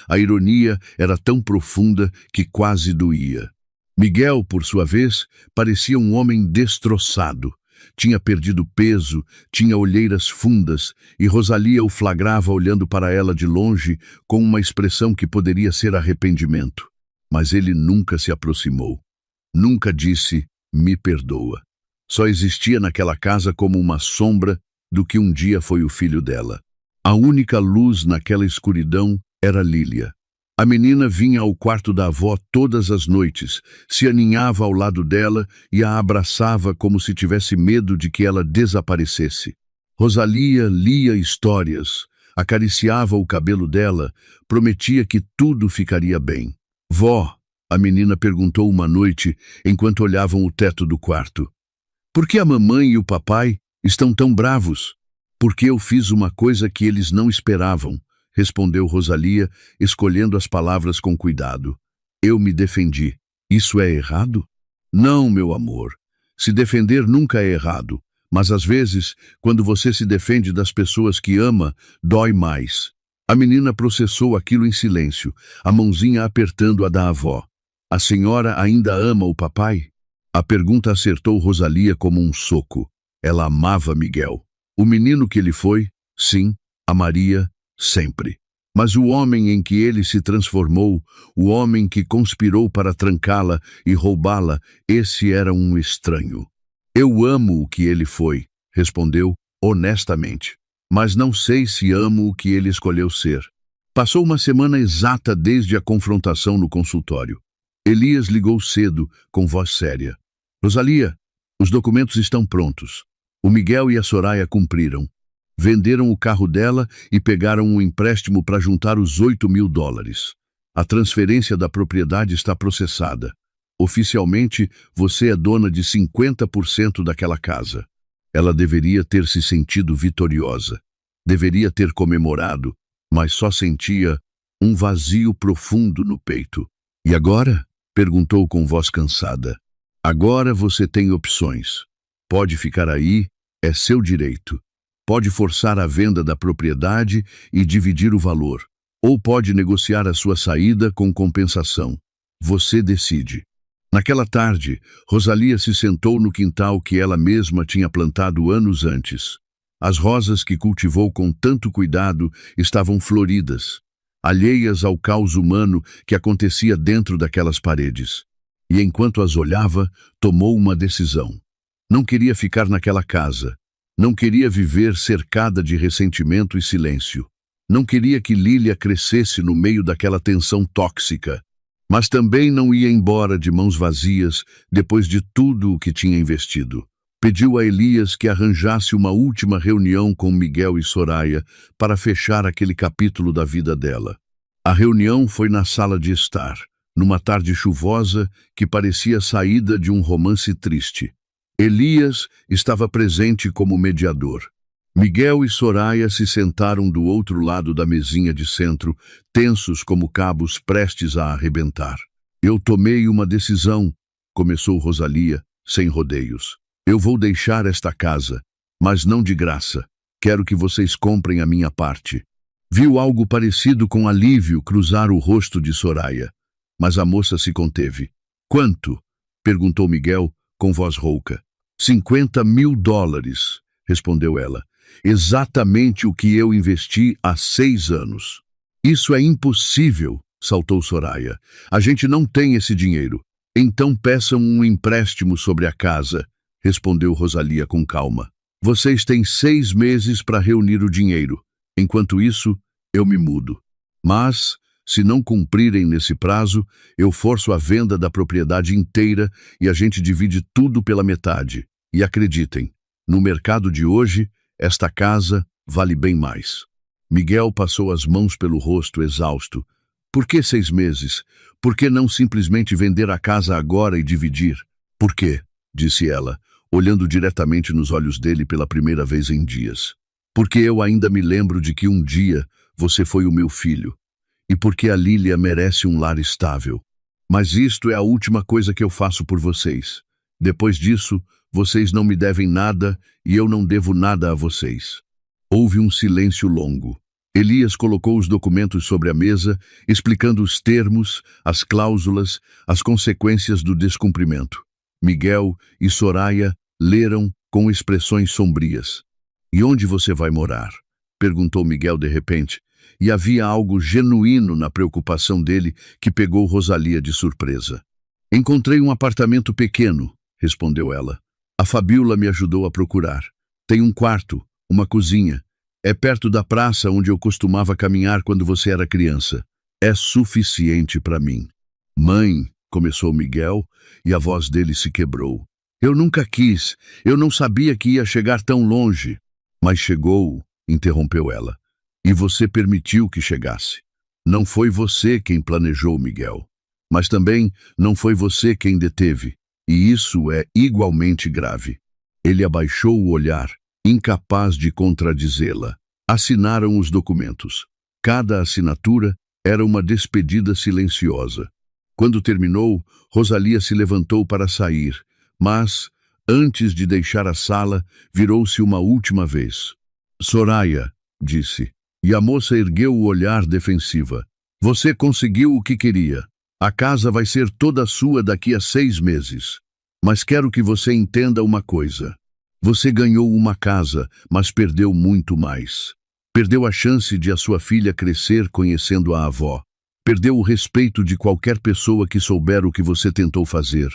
A ironia era tão profunda que quase doía. Miguel, por sua vez, parecia um homem destroçado. Tinha perdido peso, tinha olheiras fundas, e Rosalia o flagrava olhando para ela de longe com uma expressão que poderia ser arrependimento. Mas ele nunca se aproximou. Nunca disse, me perdoa. Só existia naquela casa como uma sombra do que um dia foi o filho dela. A única luz naquela escuridão era Lília. A menina vinha ao quarto da avó todas as noites, se aninhava ao lado dela e a abraçava como se tivesse medo de que ela desaparecesse. Rosalia lia histórias, acariciava o cabelo dela, prometia que tudo ficaria bem. Vó, a menina perguntou uma noite enquanto olhavam o teto do quarto. Por que a mamãe e o papai estão tão bravos? Porque eu fiz uma coisa que eles não esperavam, respondeu Rosalia, escolhendo as palavras com cuidado. Eu me defendi. Isso é errado? Não, meu amor. Se defender nunca é errado, mas às vezes, quando você se defende das pessoas que ama, dói mais. A menina processou aquilo em silêncio, a mãozinha apertando a da avó. A senhora ainda ama o papai? A pergunta acertou Rosalia como um soco. Ela amava Miguel. O menino que ele foi, sim, amaria sempre. Mas o homem em que ele se transformou, o homem que conspirou para trancá-la e roubá-la, esse era um estranho. Eu amo o que ele foi, respondeu honestamente. Mas não sei se amo o que ele escolheu ser. Passou uma semana exata desde a confrontação no consultório. Elias ligou cedo, com voz séria. Rosalia, os documentos estão prontos. O Miguel e a Soraya cumpriram. Venderam o carro dela e pegaram um empréstimo para juntar os $8.000. A transferência da propriedade está processada. Oficialmente, você é dona de 50% daquela casa. Ela deveria ter se sentido vitoriosa. Deveria ter comemorado, mas só sentia um vazio profundo no peito. E agora? Perguntou com voz cansada. Agora você tem opções. Pode ficar aí, é seu direito. Pode forçar a venda da propriedade e dividir o valor, ou pode negociar a sua saída com compensação. Você decide. Naquela tarde, Rosalia se sentou no quintal que ela mesma tinha plantado anos antes. As rosas que cultivou com tanto cuidado estavam floridas, alheias ao caos humano que acontecia dentro daquelas paredes. E enquanto as olhava, tomou uma decisão. Não queria ficar naquela casa. Não queria viver cercada de ressentimento e silêncio. Não queria que Lília crescesse no meio daquela tensão tóxica. Mas também não ia embora de mãos vazias depois de tudo o que tinha investido. Pediu a Elias que arranjasse uma última reunião com Miguel e Soraya para fechar aquele capítulo da vida dela. A reunião foi na sala de estar, numa tarde chuvosa que parecia saída de um romance triste. Elias estava presente como mediador. Miguel e Soraya se sentaram do outro lado da mesinha de centro, tensos como cabos prestes a arrebentar. Eu tomei uma decisão, começou Rosalia, sem rodeios. Eu vou deixar esta casa, mas não de graça. Quero que vocês comprem a minha parte. Viu algo parecido com alívio cruzar o rosto de Soraya, mas a moça se conteve. Quanto? Perguntou Miguel, com voz rouca. $50.000, respondeu ela. Exatamente o que eu investi há 6 anos. Isso é impossível, saltou Soraya. A gente não tem esse dinheiro. Então peçam um empréstimo sobre a casa, respondeu Rosalia com calma. Vocês têm 6 meses para reunir o dinheiro. Enquanto isso, eu me mudo. Mas, se não cumprirem nesse prazo, eu forço a venda da propriedade inteira e a gente divide tudo pela metade. E acreditem, no mercado de hoje, esta casa vale bem mais. Miguel passou as mãos pelo rosto, exausto. Por que 6 meses? Por que não simplesmente vender a casa agora e dividir? Por quê? Disse ela, olhando diretamente nos olhos dele pela primeira vez em dias. Porque eu ainda me lembro de que um dia você foi o meu filho. E porque a Lília merece um lar estável. Mas isto é a última coisa que eu faço por vocês. Depois disso, vocês não me devem nada e eu não devo nada a vocês. Houve um silêncio longo. Elias colocou os documentos sobre a mesa, explicando os termos, as cláusulas, as consequências do descumprimento. Miguel e Soraya leram com expressões sombrias. "E onde você vai morar?" perguntou Miguel de repente, e havia algo genuíno na preocupação dele que pegou Rosalia de surpresa. "Encontrei um apartamento pequeno", respondeu ela. "A Fabiola me ajudou a procurar. Tem um quarto, uma cozinha. É perto da praça onde eu costumava caminhar quando você era criança. É suficiente para mim." "Mãe", começou Miguel, e a voz dele se quebrou. "Eu nunca quis, eu não sabia que ia chegar tão longe." "Mas chegou", interrompeu ela, "e você permitiu que chegasse. Não foi você quem planejou, Miguel. Mas também não foi você quem deteve, e isso é igualmente grave." Ele abaixou o olhar, incapaz de contradizê-la. Assinaram os documentos. Cada assinatura era uma despedida silenciosa. Quando terminou, Rosalia se levantou para sair, mas, antes de deixar a sala, virou-se uma última vez. "Soraya", disse, e a moça ergueu o olhar defensiva. "Você conseguiu o que queria. A casa vai ser toda sua daqui a 6 meses. Mas quero que você entenda uma coisa. Você ganhou uma casa, mas perdeu muito mais. Perdeu a chance de a sua filha crescer conhecendo a avó. Perdeu o respeito de qualquer pessoa que souber o que você tentou fazer.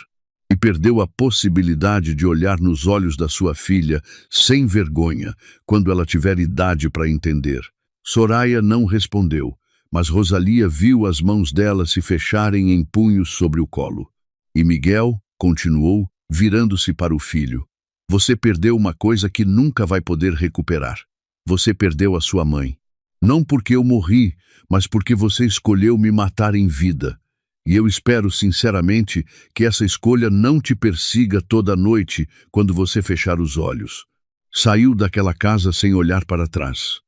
E perdeu a possibilidade de olhar nos olhos da sua filha sem vergonha, quando ela tiver idade para entender." Soraya não respondeu, mas Rosalia viu as mãos dela se fecharem em punhos sobre o colo. E Miguel continuou, virando-se para o filho. "Você perdeu uma coisa que nunca vai poder recuperar. Você perdeu a sua mãe. Não porque eu morri, mas porque você escolheu me matar em vida. E eu espero sinceramente que essa escolha não te persiga toda a noite quando você fechar os olhos." Saiu daquela casa sem olhar para trás.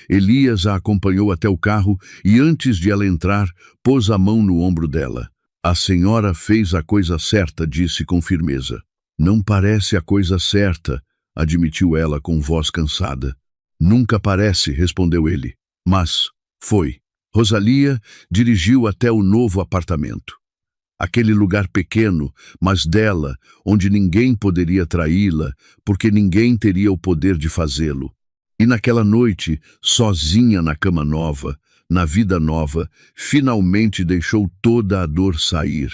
Elias a acompanhou até o carro e, antes de ela entrar, pôs a mão no ombro dela. "A senhora fez a coisa certa", disse com firmeza. "Não parece a coisa certa", admitiu ela com voz cansada. "Nunca parece", respondeu ele. "Mas foi." Rosalia dirigiu até o novo apartamento. Aquele lugar pequeno, mas dela, onde ninguém poderia traí-la, porque ninguém teria o poder de fazê-lo. E naquela noite, sozinha na cama nova, na vida nova, finalmente deixou toda a dor sair.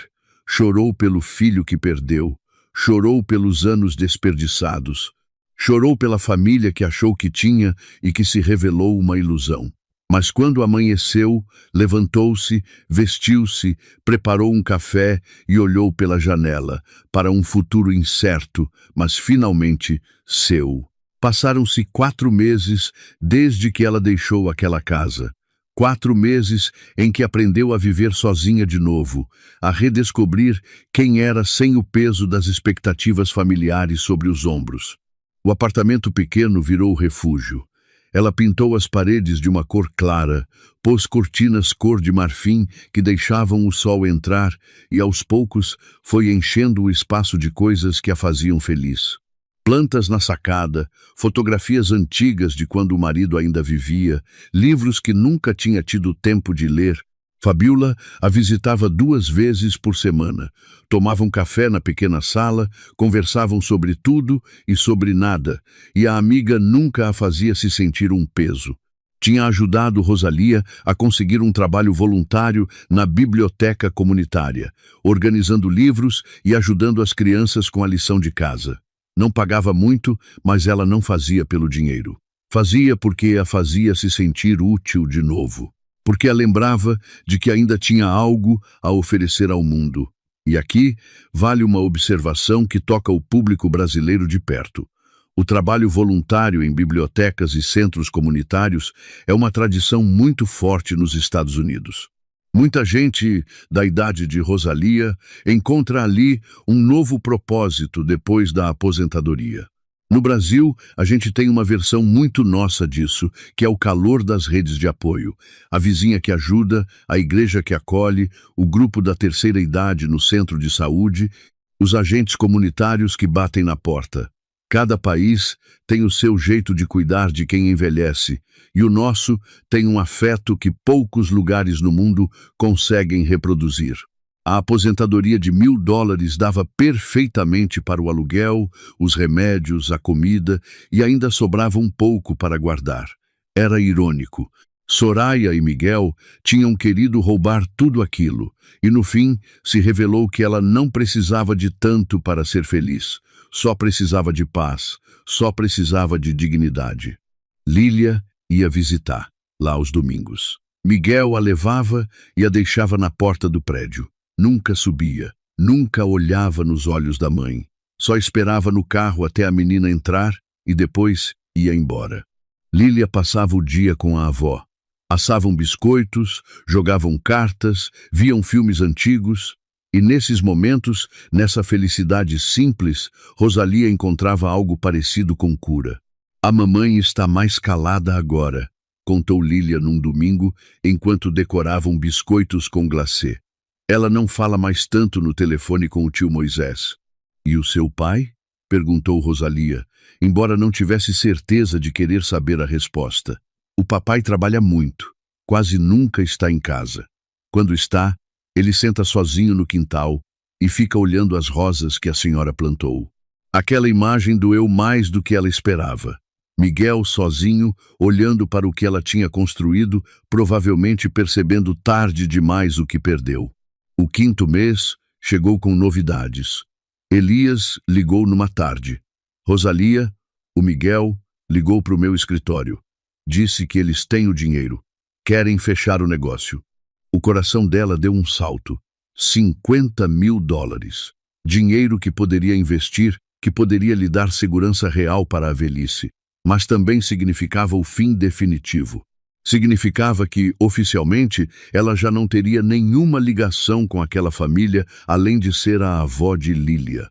Chorou pelo filho que perdeu, chorou pelos anos desperdiçados, chorou pela família que achou que tinha e que se revelou uma ilusão. Mas quando amanheceu, levantou-se, vestiu-se, preparou um café e olhou pela janela, para um futuro incerto, mas finalmente seu. Passaram-se 4 meses desde que ela deixou aquela casa. 4 meses em que aprendeu a viver sozinha de novo, a redescobrir quem era sem o peso das expectativas familiares sobre os ombros. O apartamento pequeno virou refúgio. Ela pintou as paredes de uma cor clara, pôs cortinas cor de marfim que deixavam o sol entrar e, aos poucos, foi enchendo o espaço de coisas que a faziam feliz. Plantas na sacada, fotografias antigas de quando o marido ainda vivia, livros que nunca tinha tido tempo de ler. Fabiola a visitava 2 vezes por semana. Tomavam café na pequena sala, conversavam sobre tudo e sobre nada, e a amiga nunca a fazia se sentir um peso. Tinha ajudado Rosalia a conseguir um trabalho voluntário na biblioteca comunitária, organizando livros e ajudando as crianças com a lição de casa. Não pagava muito, mas ela não fazia pelo dinheiro. Fazia porque a fazia se sentir útil de novo. Porque a lembrava de que ainda tinha algo a oferecer ao mundo. E aqui vale uma observação que toca o público brasileiro de perto. O trabalho voluntário em bibliotecas e centros comunitários é uma tradição muito forte nos Estados Unidos. Muita gente da idade de Rosalia encontra ali um novo propósito depois da aposentadoria. No Brasil, a gente tem uma versão muito nossa disso, que é o calor das redes de apoio. A vizinha que ajuda, a igreja que acolhe, o grupo da terceira idade no centro de saúde, os agentes comunitários que batem na porta. Cada país tem o seu jeito de cuidar de quem envelhece, e o nosso tem um afeto que poucos lugares no mundo conseguem reproduzir. A aposentadoria de $1.000 dava perfeitamente para o aluguel, os remédios, a comida e ainda sobrava um pouco para guardar. Era irônico. Soraya e Miguel tinham querido roubar tudo aquilo, e no fim se revelou que ela não precisava de tanto para ser feliz. Só precisava de paz, só precisava de dignidade. Lília ia visitar, lá aos domingos. Miguel a levava e a deixava na porta do prédio. Nunca subia, nunca olhava nos olhos da mãe. Só esperava no carro até a menina entrar e depois ia embora. Lília passava o dia com a avó. Assavam biscoitos, jogavam cartas, viam filmes antigos. E nesses momentos, nessa felicidade simples, Rosalia encontrava algo parecido com cura. A mamãe está mais calada agora, contou Lília num domingo, enquanto decoravam biscoitos com glacê. Ela não fala mais tanto no telefone com o tio Moisés. E o seu pai? Perguntou Rosalia, embora não tivesse certeza de querer saber a resposta. O papai trabalha muito, quase nunca está em casa. Quando está, ele senta sozinho no quintal e fica olhando as rosas que a senhora plantou. Aquela imagem doeu mais do que ela esperava. Miguel sozinho, olhando para o que ela tinha construído, provavelmente percebendo tarde demais o que perdeu. O 5º mês chegou com novidades. Elias ligou numa tarde. Rosalia, o Miguel, ligou para o meu escritório. Disse que eles têm o dinheiro. Querem fechar o negócio. O coração dela deu um salto. $50.000. Dinheiro que poderia investir, que poderia lhe dar segurança real para a velhice. Mas também significava o fim definitivo. Significava que, oficialmente, ela já não teria nenhuma ligação com aquela família, além de ser a avó de Lília.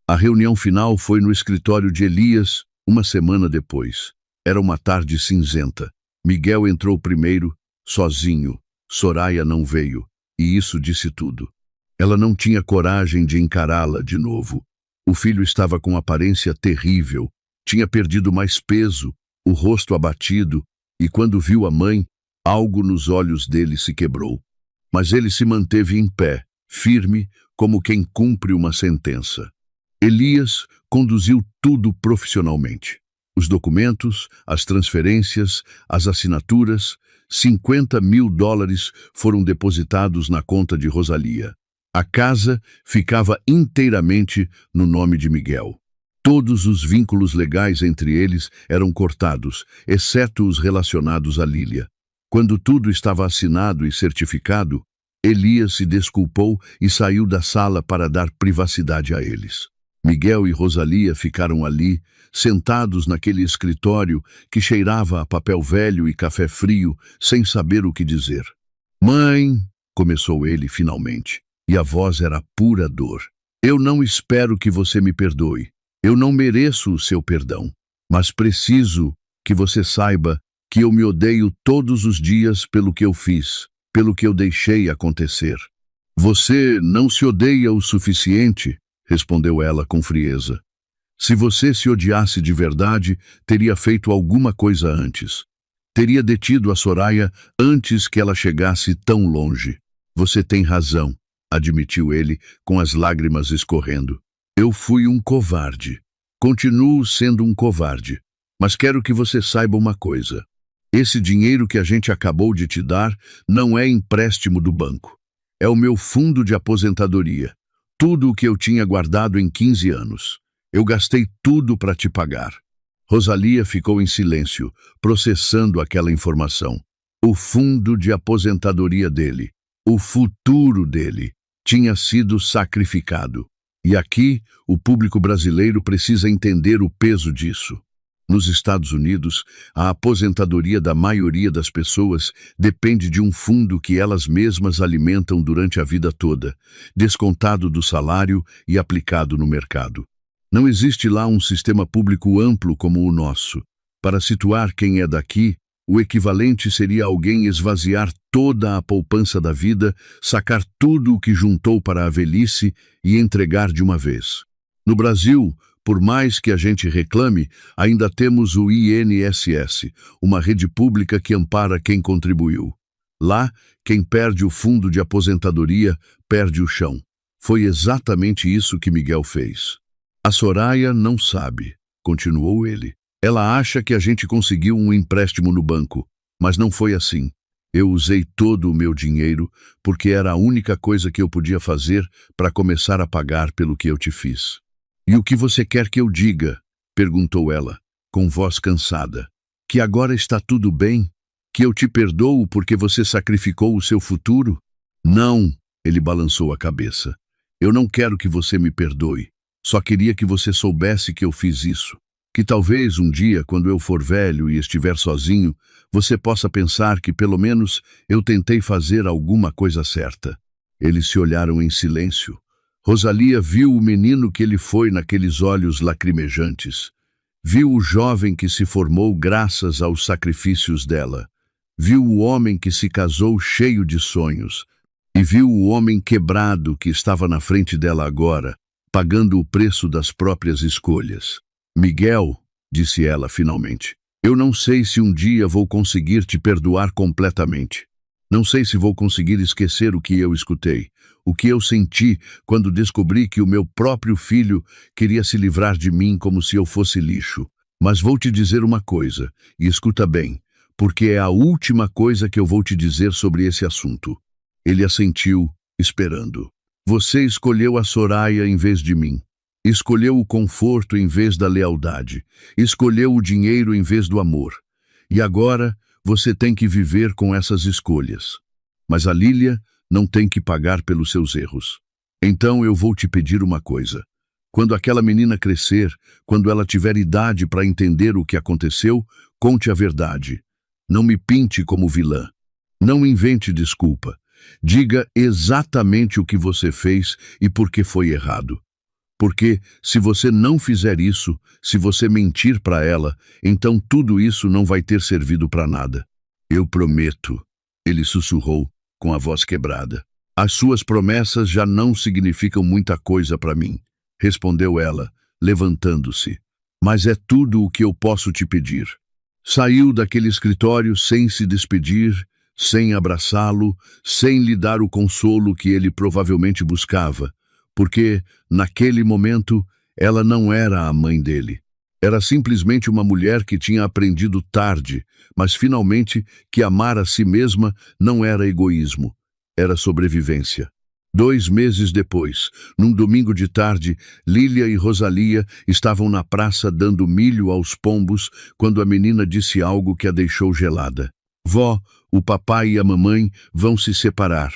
A reunião final foi no escritório de Elias, uma semana depois. Era uma tarde cinzenta. Miguel entrou primeiro, sozinho. Soraya não veio, e isso disse tudo. Ela não tinha coragem de encará-la de novo. O filho estava com aparência terrível, tinha perdido mais peso, o rosto abatido, e quando viu a mãe, algo nos olhos dele se quebrou. Mas ele se manteve em pé, firme, como quem cumpre uma sentença. Elias conduziu tudo profissionalmente. Os documentos, as transferências, as assinaturas, $50.000 foram depositados na conta de Rosalia. A casa ficava inteiramente no nome de Miguel. Todos os vínculos legais entre eles eram cortados, exceto os relacionados a Lília. Quando tudo estava assinado e certificado, Elias se desculpou e saiu da sala para dar privacidade a eles. Miguel e Rosalia ficaram ali, sentados naquele escritório que cheirava a papel velho e café frio, sem saber o que dizer. "Mãe", começou ele finalmente, e a voz era pura dor. "Eu não espero que você me perdoe. Eu não mereço o seu perdão, mas preciso que você saiba que eu me odeio todos os dias pelo que eu fiz, pelo que eu deixei acontecer." "Você não se odeia o suficiente", respondeu ela com frieza. "Se você se odiasse de verdade, teria feito alguma coisa antes. Teria detido a Soraya antes que ela chegasse tão longe." "Você tem razão", admitiu ele, com as lágrimas escorrendo. "Eu fui um covarde. Continuo sendo um covarde. Mas quero que você saiba uma coisa. Esse dinheiro que a gente acabou de te dar não é empréstimo do banco. É o meu fundo de aposentadoria. Tudo o que eu tinha guardado em 15 anos. Eu gastei tudo para te pagar." Rosalia ficou em silêncio, processando aquela informação. O fundo de aposentadoria dele, o futuro dele, tinha sido sacrificado. E aqui, o público brasileiro precisa entender o peso disso. Nos Estados Unidos, a aposentadoria da maioria das pessoas depende de um fundo que elas mesmas alimentam durante a vida toda, descontado do salário e aplicado no mercado. Não existe lá um sistema público amplo como o nosso. Para situar quem é daqui, o equivalente seria alguém esvaziar toda a poupança da vida, sacar tudo o que juntou para a velhice e entregar de uma vez. No Brasil, Por mais que a gente reclame, ainda temos o INSS, uma rede pública que ampara quem contribuiu. Lá, quem perde o fundo de aposentadoria, perde o chão. Foi exatamente isso que Miguel fez. A Soraya não sabe, continuou ele. Ela acha que a gente conseguiu um empréstimo no banco, mas não foi assim. Eu usei todo o meu dinheiro porque era a única coisa que eu podia fazer para começar a pagar pelo que eu te fiz. E o que você quer que eu diga? Perguntou ela, com voz cansada. Que agora está tudo bem? Que eu te perdoo porque você sacrificou o seu futuro? Não, ele balançou a cabeça. Eu não quero que você me perdoe. Só queria que você soubesse que eu fiz isso. Que talvez um dia, quando eu for velho e estiver sozinho, você possa pensar que pelo menos eu tentei fazer alguma coisa certa. Eles se olharam em silêncio. Rosalia viu o menino que ele foi naqueles olhos lacrimejantes. Viu o jovem que se formou graças aos sacrifícios dela. Viu o homem que se casou cheio de sonhos. E viu o homem quebrado que estava na frente dela agora, pagando o preço das próprias escolhas. Miguel, disse ela finalmente, eu não sei se um dia vou conseguir te perdoar completamente. Não sei se vou conseguir esquecer o que eu escutei, o que eu senti quando descobri que o meu próprio filho queria se livrar de mim como se eu fosse lixo. Mas vou te dizer uma coisa, e escuta bem, porque é a última coisa que eu vou te dizer sobre esse assunto. Ele assentiu, esperando. Você escolheu a Soraya em vez de mim. Escolheu o conforto em vez da lealdade. Escolheu o dinheiro em vez do amor. E agora você tem que viver com essas escolhas. Mas a Lília não tem que pagar pelos seus erros. Então eu vou te pedir uma coisa. Quando aquela menina crescer, quando ela tiver idade para entender o que aconteceu, conte a verdade. Não me pinte como vilã. Não invente desculpa. Diga exatamente o que você fez e por que foi errado. Porque, se você não fizer isso, se você mentir para ela, então tudo isso não vai ter servido para nada. Eu prometo, ele sussurrou, com a voz quebrada. As suas promessas já não significam muita coisa para mim, respondeu ela, levantando-se. Mas é tudo o que eu posso te pedir. Saiu daquele escritório sem se despedir, sem abraçá-lo, sem lhe dar o consolo que ele provavelmente buscava, porque, naquele momento, ela não era a mãe dele. Era simplesmente uma mulher que tinha aprendido tarde, mas finalmente que amar a si mesma não era egoísmo, era sobrevivência. 2 meses depois, num domingo de tarde, Lília e Rosalia estavam na praça dando milho aos pombos quando a menina disse algo que a deixou gelada. Vó, o papai e a mamãe vão se separar.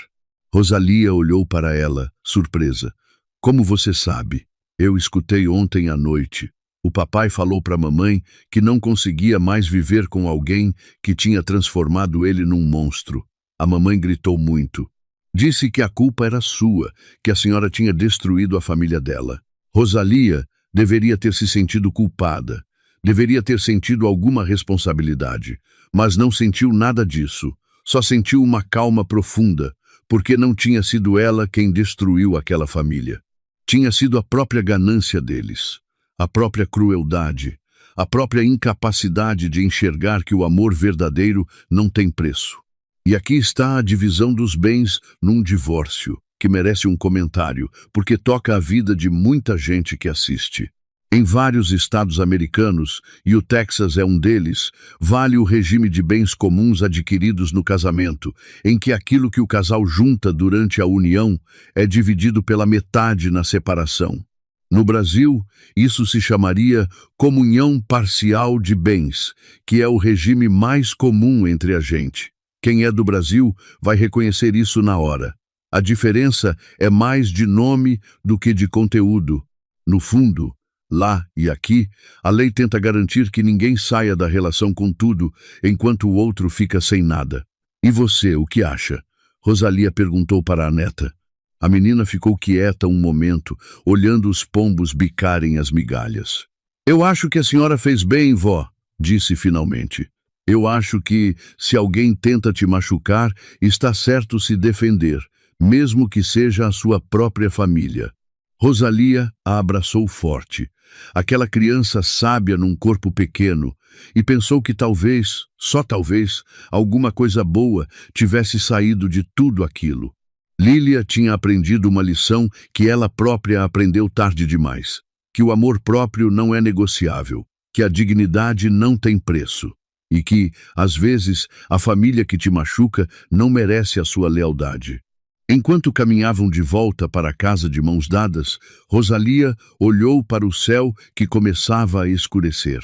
Rosalia olhou para ela, surpresa. Como você sabe? Eu escutei ontem à noite. O papai falou para a mamãe que não conseguia mais viver com alguém que tinha transformado ele num monstro. A mamãe gritou muito. Disse que a culpa era sua, que a senhora tinha destruído a família dela. Rosalia deveria ter se sentido culpada. Deveria ter sentido alguma responsabilidade, mas não sentiu nada disso. Só sentiu uma calma profunda, porque não tinha sido ela quem destruiu aquela família. Tinha sido a própria ganância deles, a própria crueldade, a própria incapacidade de enxergar que o amor verdadeiro não tem preço. E aqui está a divisão dos bens num divórcio, que merece um comentário, porque toca a vida de muita gente que assiste. Em vários estados americanos, e o Texas é um deles, vale o regime de bens comuns adquiridos no casamento, em que aquilo que o casal junta durante a união é dividido pela metade na separação. No Brasil, isso se chamaria comunhão parcial de bens, que é o regime mais comum entre a gente. Quem é do Brasil vai reconhecer isso na hora. A diferença é mais de nome do que de conteúdo. No fundo, lá e aqui, a lei tenta garantir que ninguém saia da relação com tudo, enquanto o outro fica sem nada. E você, o que acha? Rosalia perguntou para a neta. A menina ficou quieta um momento, olhando os pombos bicarem as migalhas. Eu acho que a senhora fez bem, vó, disse finalmente. Eu acho que, se alguém tenta te machucar, está certo se defender, mesmo que seja a sua própria família. Rosalia a abraçou forte, aquela criança sábia num corpo pequeno, e pensou que talvez, só talvez, alguma coisa boa tivesse saído de tudo aquilo. Lília tinha aprendido uma lição que ela própria aprendeu tarde demais, que o amor próprio não é negociável, que a dignidade não tem preço, e que, às vezes, a família que te machuca não merece a sua lealdade. Enquanto caminhavam de volta para a casa de mãos dadas, Rosalia olhou para o céu que começava a escurecer.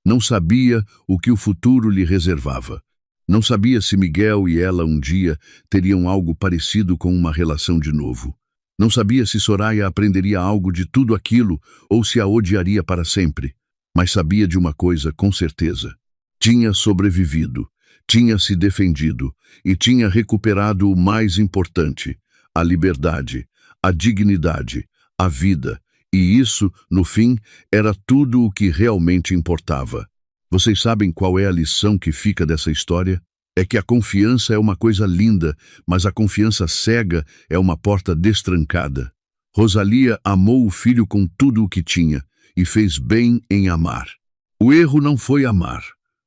Não sabia o que o futuro lhe reservava. Não sabia se Miguel e ela um dia teriam algo parecido com uma relação de novo. Não sabia se Soraya aprenderia algo de tudo aquilo ou se a odiaria para sempre. Mas sabia de uma coisa com certeza. Tinha sobrevivido. Tinha se defendido e tinha recuperado o mais importante, a liberdade, a dignidade, a vida. E isso, no fim, era tudo o que realmente importava. Vocês sabem qual é a lição que fica dessa história? É que a confiança é uma coisa linda, mas a confiança cega é uma porta destrancada. Rosalia amou o filho com tudo o que tinha e fez bem em amar. O erro não foi amar.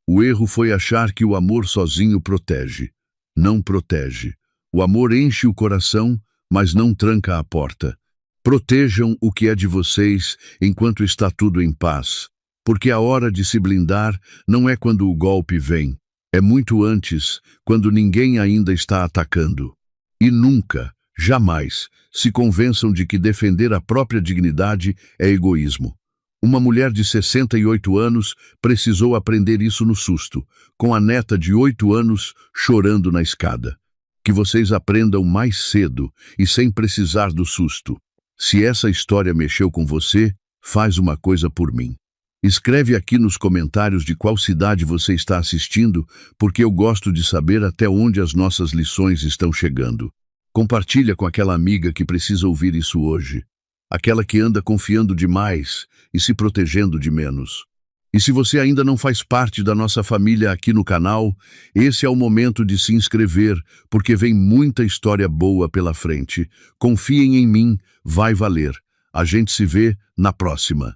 O erro foi achar que o amor sozinho protege. Não protege. O amor enche o coração, mas não tranca a porta. Protejam o que é de vocês enquanto está tudo em paz, porque a hora de se blindar não é quando o golpe vem, é muito antes, quando ninguém ainda está atacando. E nunca, jamais, se convençam de que defender a própria dignidade é egoísmo. Uma mulher de 68 anos precisou aprender isso no susto, com a neta de 8 anos chorando na escada. Que vocês aprendam mais cedo e sem precisar do susto. Se essa história mexeu com você, faz uma coisa por mim. Escreve aqui nos comentários de qual cidade você está assistindo, porque eu gosto de saber até onde as nossas lições estão chegando. Compartilha com aquela amiga que precisa ouvir isso hoje. Aquela que anda confiando demais e se protegendo de menos. E se você ainda não faz parte da nossa família aqui no canal, esse é o momento de se inscrever, porque vem muita história boa pela frente. Confiem em mim, vai valer. A gente se vê na próxima.